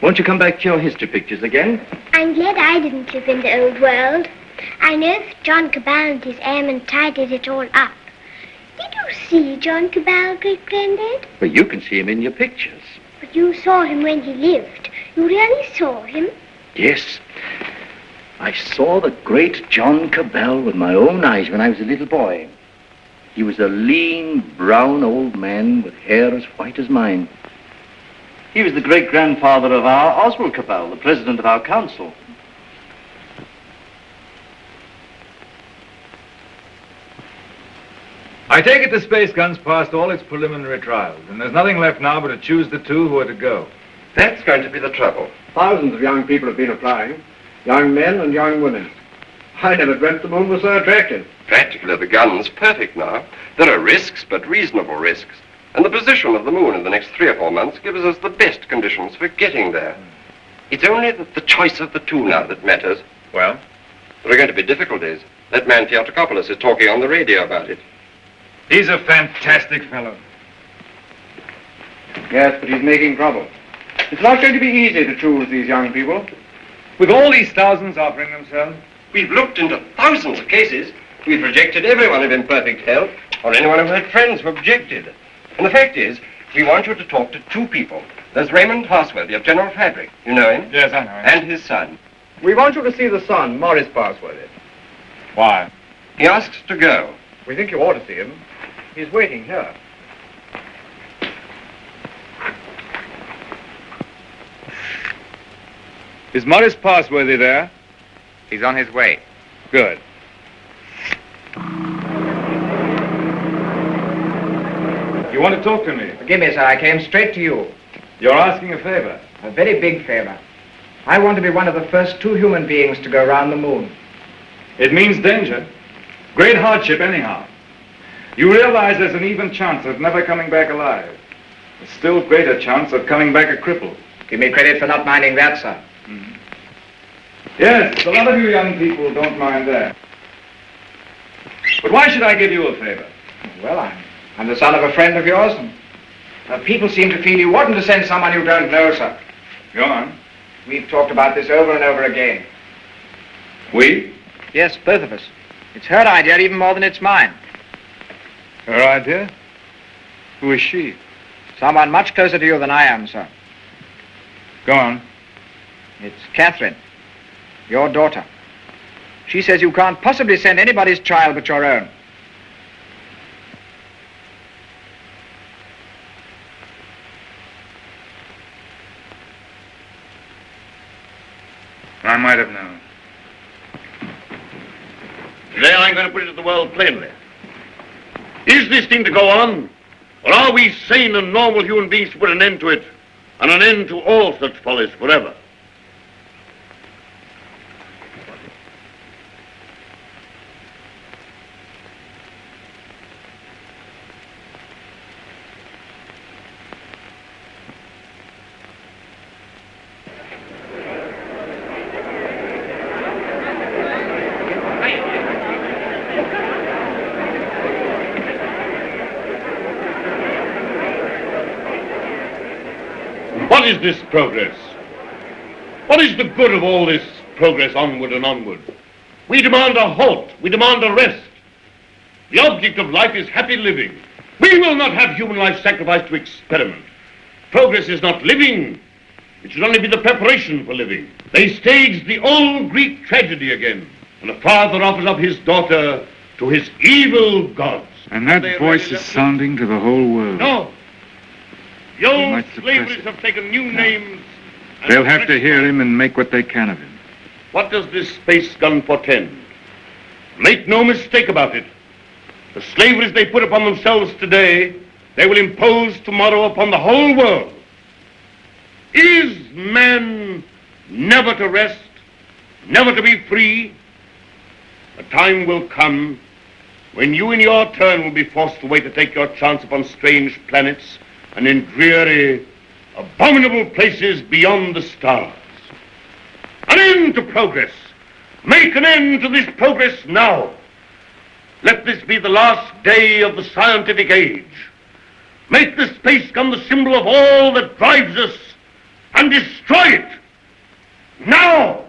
Won't you come back to your history pictures again? I'm glad I didn't live in the old world. I know that John Cabal and his airmen tidied it all up. Did you see John Cabal, great-granddad? Well, you can see him in your pictures. But you saw him when he lived. You really saw him? Yes. I saw the great John Cabal with my own eyes when I was a little boy. He was a lean, brown old man with hair as white as mine. He was the great-grandfather of our Oswald Cabal, the president of our council. I take it the space gun's passed all its preliminary trials, and there's nothing left now but to choose the 2 who are to go. That's going to be the trouble. Thousands of young people have been applying. Young men and young women. I never dreamt the moon was so attractive. Practically, the gun's perfect now. There are risks, but reasonable risks. And the position of the moon in the next 3 or 4 months gives us the best conditions for getting there. It's only the choice of the 2 now that matters. Well? There are going to be difficulties. That man Theotokopoulos is talking on the radio about it. He's a fantastic fellow. Yes, but he's making trouble. It's not going to be easy to choose these young people. With all these thousands offering themselves? We've looked into thousands of cases. We've rejected everyone of imperfect health, or anyone who had friends who objected. And the fact is, we want you to talk to 2 people. There's Raymond Parsworthy of General Fabric. You know him? Yes, I know him. And his son. We want you to see the son, Morris Parsworthy. Why? He asks to go. We think you ought to see him. He's waiting here. Is Morris Parsworthy there? He's on his way. Good. You want to talk to me? Forgive me, sir. I came straight to you. You're asking a favor. A very big favor. I want to be one of the first 2 human beings to go around the moon. It means danger. Great hardship, anyhow. You realize there's an even chance of never coming back alive. A still greater chance of coming back a cripple. Give me credit for not minding that, sir. Mm-hmm. Yes, a lot of you young people don't mind that. But why should I give you a favor? Well, I'm the son of a friend of yours, and people seem to feel you oughtn't to send someone you don't know, sir. Go on. We've talked about this over and over again. We? Yes, both of us. It's her idea even more than it's mine. Her idea? Who is she? Someone much closer to you than I am, sir. Go on. It's Catherine, your daughter. She says you can't possibly send anybody's child but your own. I might have known. Today I'm going to put it to the world plainly. Is this thing to go on? Or are we sane and normal human beings to put an end to it, and an end to all such follies forever? What is this progress? What is the good of all this progress onward and onward? We demand a halt. We demand a rest. The object of life is happy living. We will not have human life sacrificed to experiment. Progress is not living. It should only be the preparation for living. They staged the old Greek tragedy again, and a father offers up his daughter to his evil gods. And that voice is sounding to the whole world. No. The They old might suppress slaveries have taken new names. and They'll have to hear him and make what they can of him. What does this space gun portend? Make no mistake about it. The slaveries they put upon themselves today, they will impose tomorrow upon the whole world. Is man never to rest, never to be free? A time will come when you in your turn will be forced away to take your chance upon strange planets and in dreary, abominable places beyond the stars. An end to progress. Make an end to this progress now. Let this be the last day of the scientific age. Make the space gun the symbol of all that drives us, and destroy it. Now!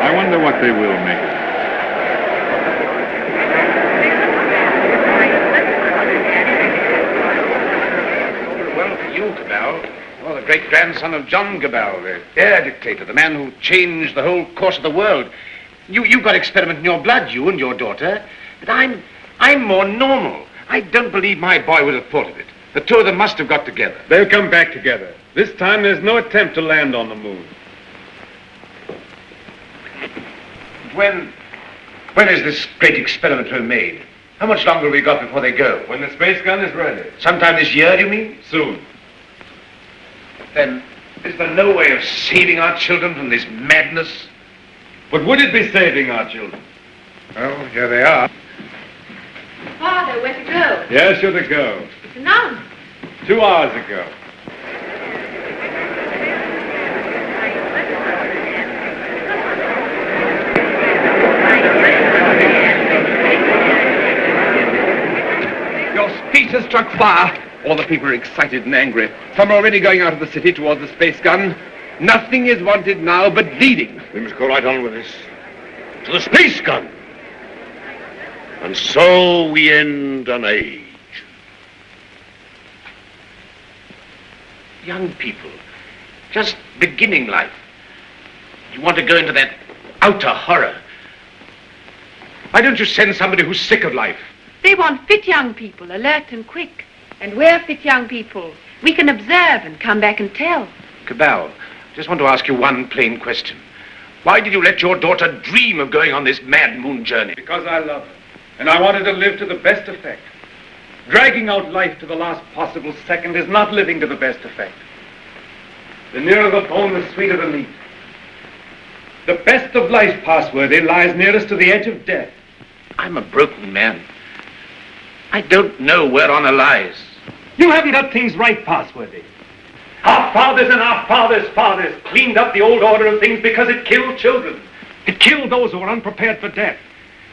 I wonder what they will make of it. Well, for you, Cabell. Well, the great-grandson of John Cabell, the air dictator, the man who changed the whole course of the world. You've got experiment in your blood, you and your daughter. But I'm more normal. I don't believe my boy would have thought of it. The two of them must have got together. They'll come back together. This time there's no attempt to land on the moon. When is this great experiment to be made? How much longer have we got before they go? When the space gun is ready. Sometime this year, do you mean? Soon. Then, is there no way of saving our children from this madness? But would it be saving our children? Well, here they are. Father, where to go? Yes, you're to go. It's announced. 2 hours ago. Your speech has struck fire. All the people are excited and angry. Some are already going out of the city towards the space gun. Nothing is wanted now but leading. We must go right on with this. To the space gun. And so we end an age. Young people, just beginning life. You want to go into that outer horror. Why don't you send somebody who's sick of life? They want fit young people, alert and quick. And we're fit young people. We can observe and come back and tell. Cabell, Just want to ask you one plain question. Why did you let your daughter dream of going on this mad moon journey? Because I love her, and I wanted to live to the best effect. Dragging out life to the last possible second is not living to the best effect. The nearer the bone, the sweeter the meat. The best of life, Passworthy, lies nearest to the edge of death. I'm a broken man. I don't know where honor lies. You haven't got things right, Passworthy. Our fathers and our fathers' fathers cleaned up the old order of things because it killed children. It killed those who were unprepared for death.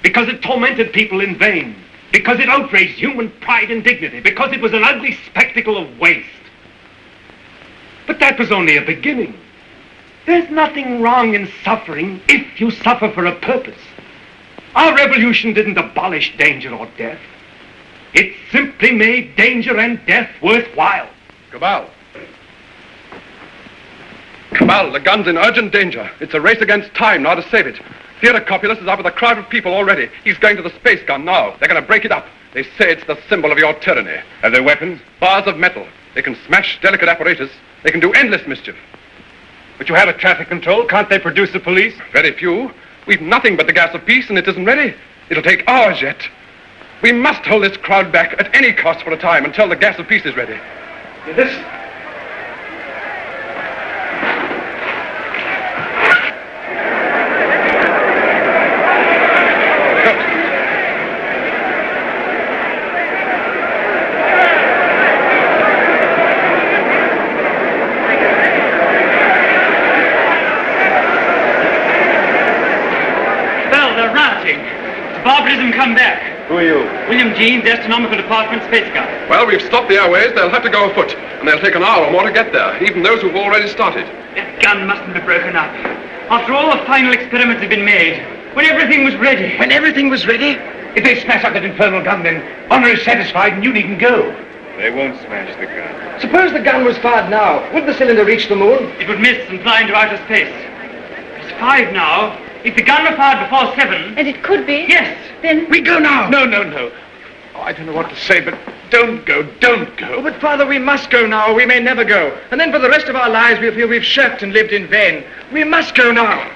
Because it tormented people in vain. Because it outraged human pride and dignity. Because it was an ugly spectacle of waste. But that was only a beginning. There's nothing wrong in suffering if you suffer for a purpose. Our revolution didn't abolish danger or death. It simply made danger and death worthwhile. Cabal. Cabal, the gun's in urgent danger. It's a race against time now to save it. Theodore Copulus is out with a crowd of people already. He's going to the space gun now. They're going to break it up. They say it's the symbol of your tyranny. Have they weapons? Bars of metal. They can smash delicate apparatus. They can do endless mischief. But you have a traffic control. Can't they produce the police? Very few. We've nothing but the gas of peace, and it isn't ready. It'll take hours yet. We must hold this crowd back at any cost for a time until the gas of peace is ready. Listen. Barbarism come back. Who are you? William Jeans, Astronomical Department, Space Guy. Well, we've stopped the airways. They'll have to go afoot, and they'll take an hour or more to get there, even those who've already started. That gun mustn't be broken up. After all the final experiments had been made, when everything was ready. When everything was ready? If they smash up that infernal gun, then honor is satisfied and you needn't go. They won't smash the gun. Suppose the gun was fired now. Would the cylinder reach the moon? It would miss and fly into outer space. It's 5 now. If the gun were fired before 7... And it could be? Yes. Then... We go now. No. Oh, I don't know what to say, but don't go. Oh, but Father, we must go now, or we may never go. And then for the rest of our lives we'll feel we've shirked and lived in vain. We must go now.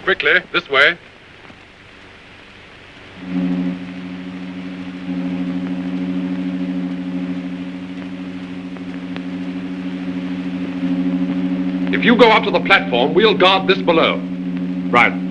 Quickly, this way. If you go up to the platform, we'll guard this below. Right.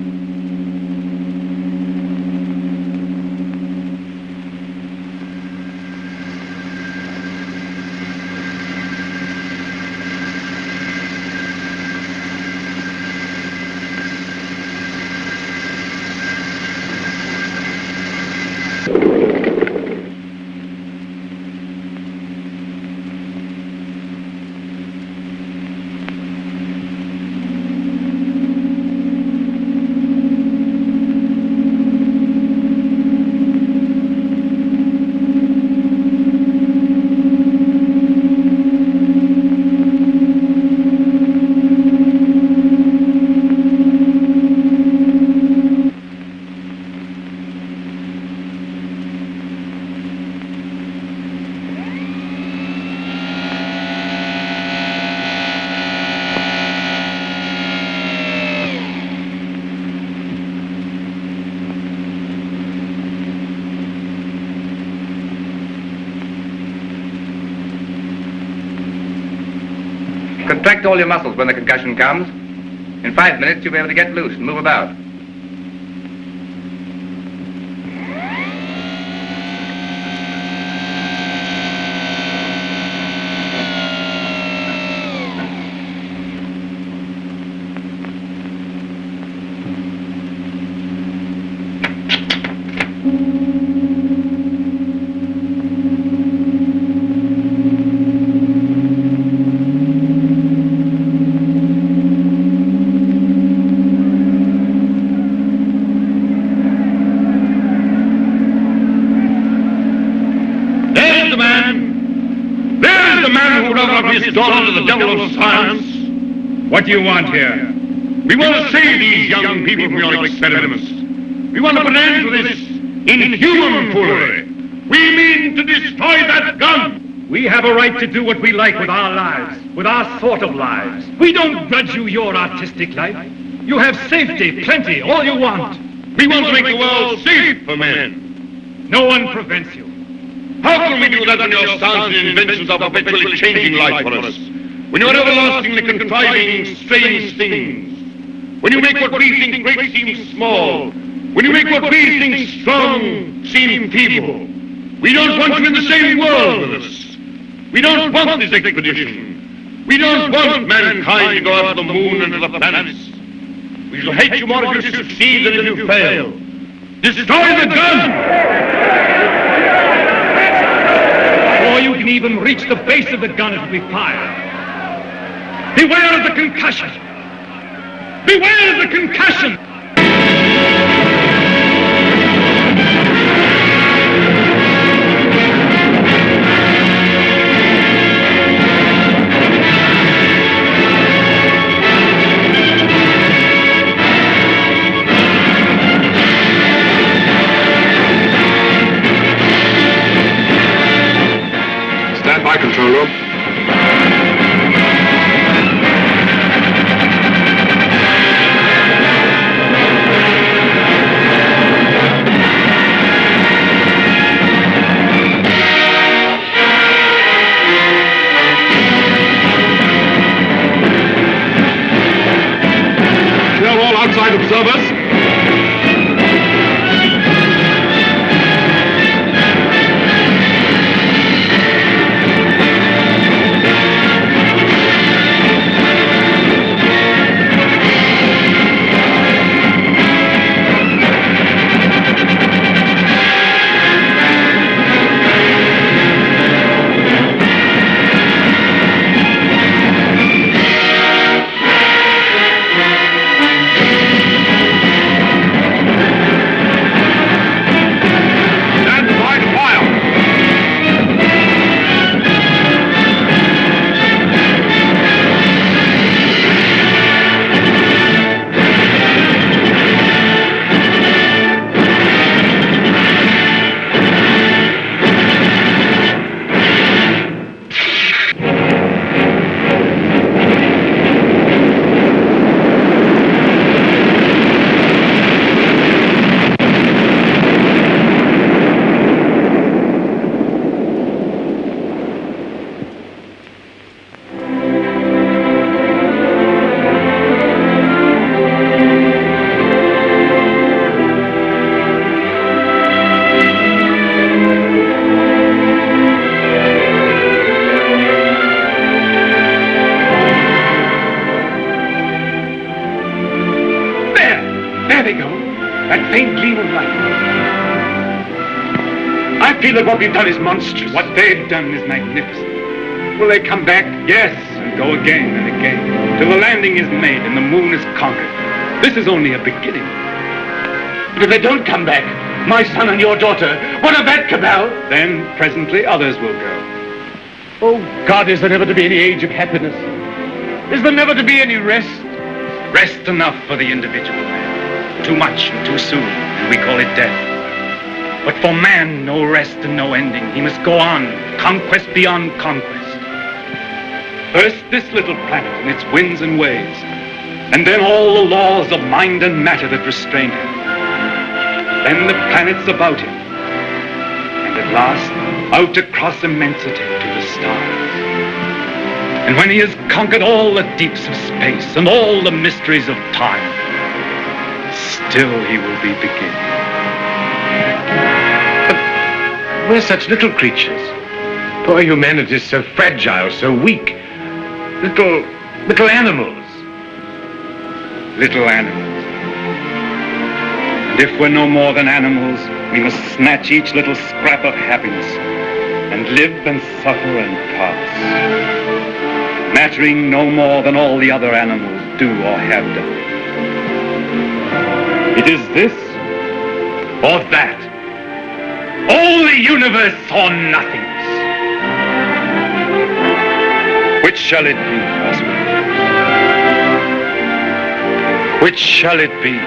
contract all your muscles when the concussion comes. In 5 minutes, you'll be able to get loose and move about. His daughter to the devil of science. What do you want here? We want to save these young people from your experiments. We want to put an end to this inhuman foolery. We mean to destroy that gun. We have a right to do what we like with our lives, with our sort of lives. We don't grudge you your artistic life. You have safety, plenty, all you want. We want to make the world safe for men. No one prevents you. How can we do that when your science and inventions are perpetually changing life for us? When you're everlastingly contriving strange things? When you make what we think great seem small? When you make what we think strong seem feeble? We don't want you in the same world with us. We don't want this expedition. We don't want mankind to go out to the moon and to the planets. We shall hate you more if you succeed than if you fail. Destroy the gun! Before you can even reach the base of the gun, it will be fired. Beware of the concussion! Beware of the concussion! By control room. We are all outside observers. I feel that what we've done is monstrous. What they've done is magnificent. Will they come back? Yes, and go again and again, till the landing is made and the moon is conquered. This is only a beginning. But if they don't come back, my son and your daughter, what of that cabal? Then, presently, others will go. Oh, God, is there never to be any age of happiness? Is there never to be any rest? Rest enough for the individual man. Too much and too soon, and we call it death. But for man, no rest and no ending. He must go on, conquest beyond conquest. First, this little planet and its winds and waves, and then all the laws of mind and matter that restrain him. Then the planets about him, and at last, out across immensity to the stars. And when he has conquered all the deeps of space and all the mysteries of time, still he will be beginning. But we're such little creatures. Poor humanity is so fragile, so weak. Little animals. Little animals. And if we're no more than animals, we must snatch each little scrap of happiness and live and suffer and pass, mattering no more than all the other animals do or have done. It is this or that. All the universe or nothingness. Which shall it be, Oswald? Which shall it be?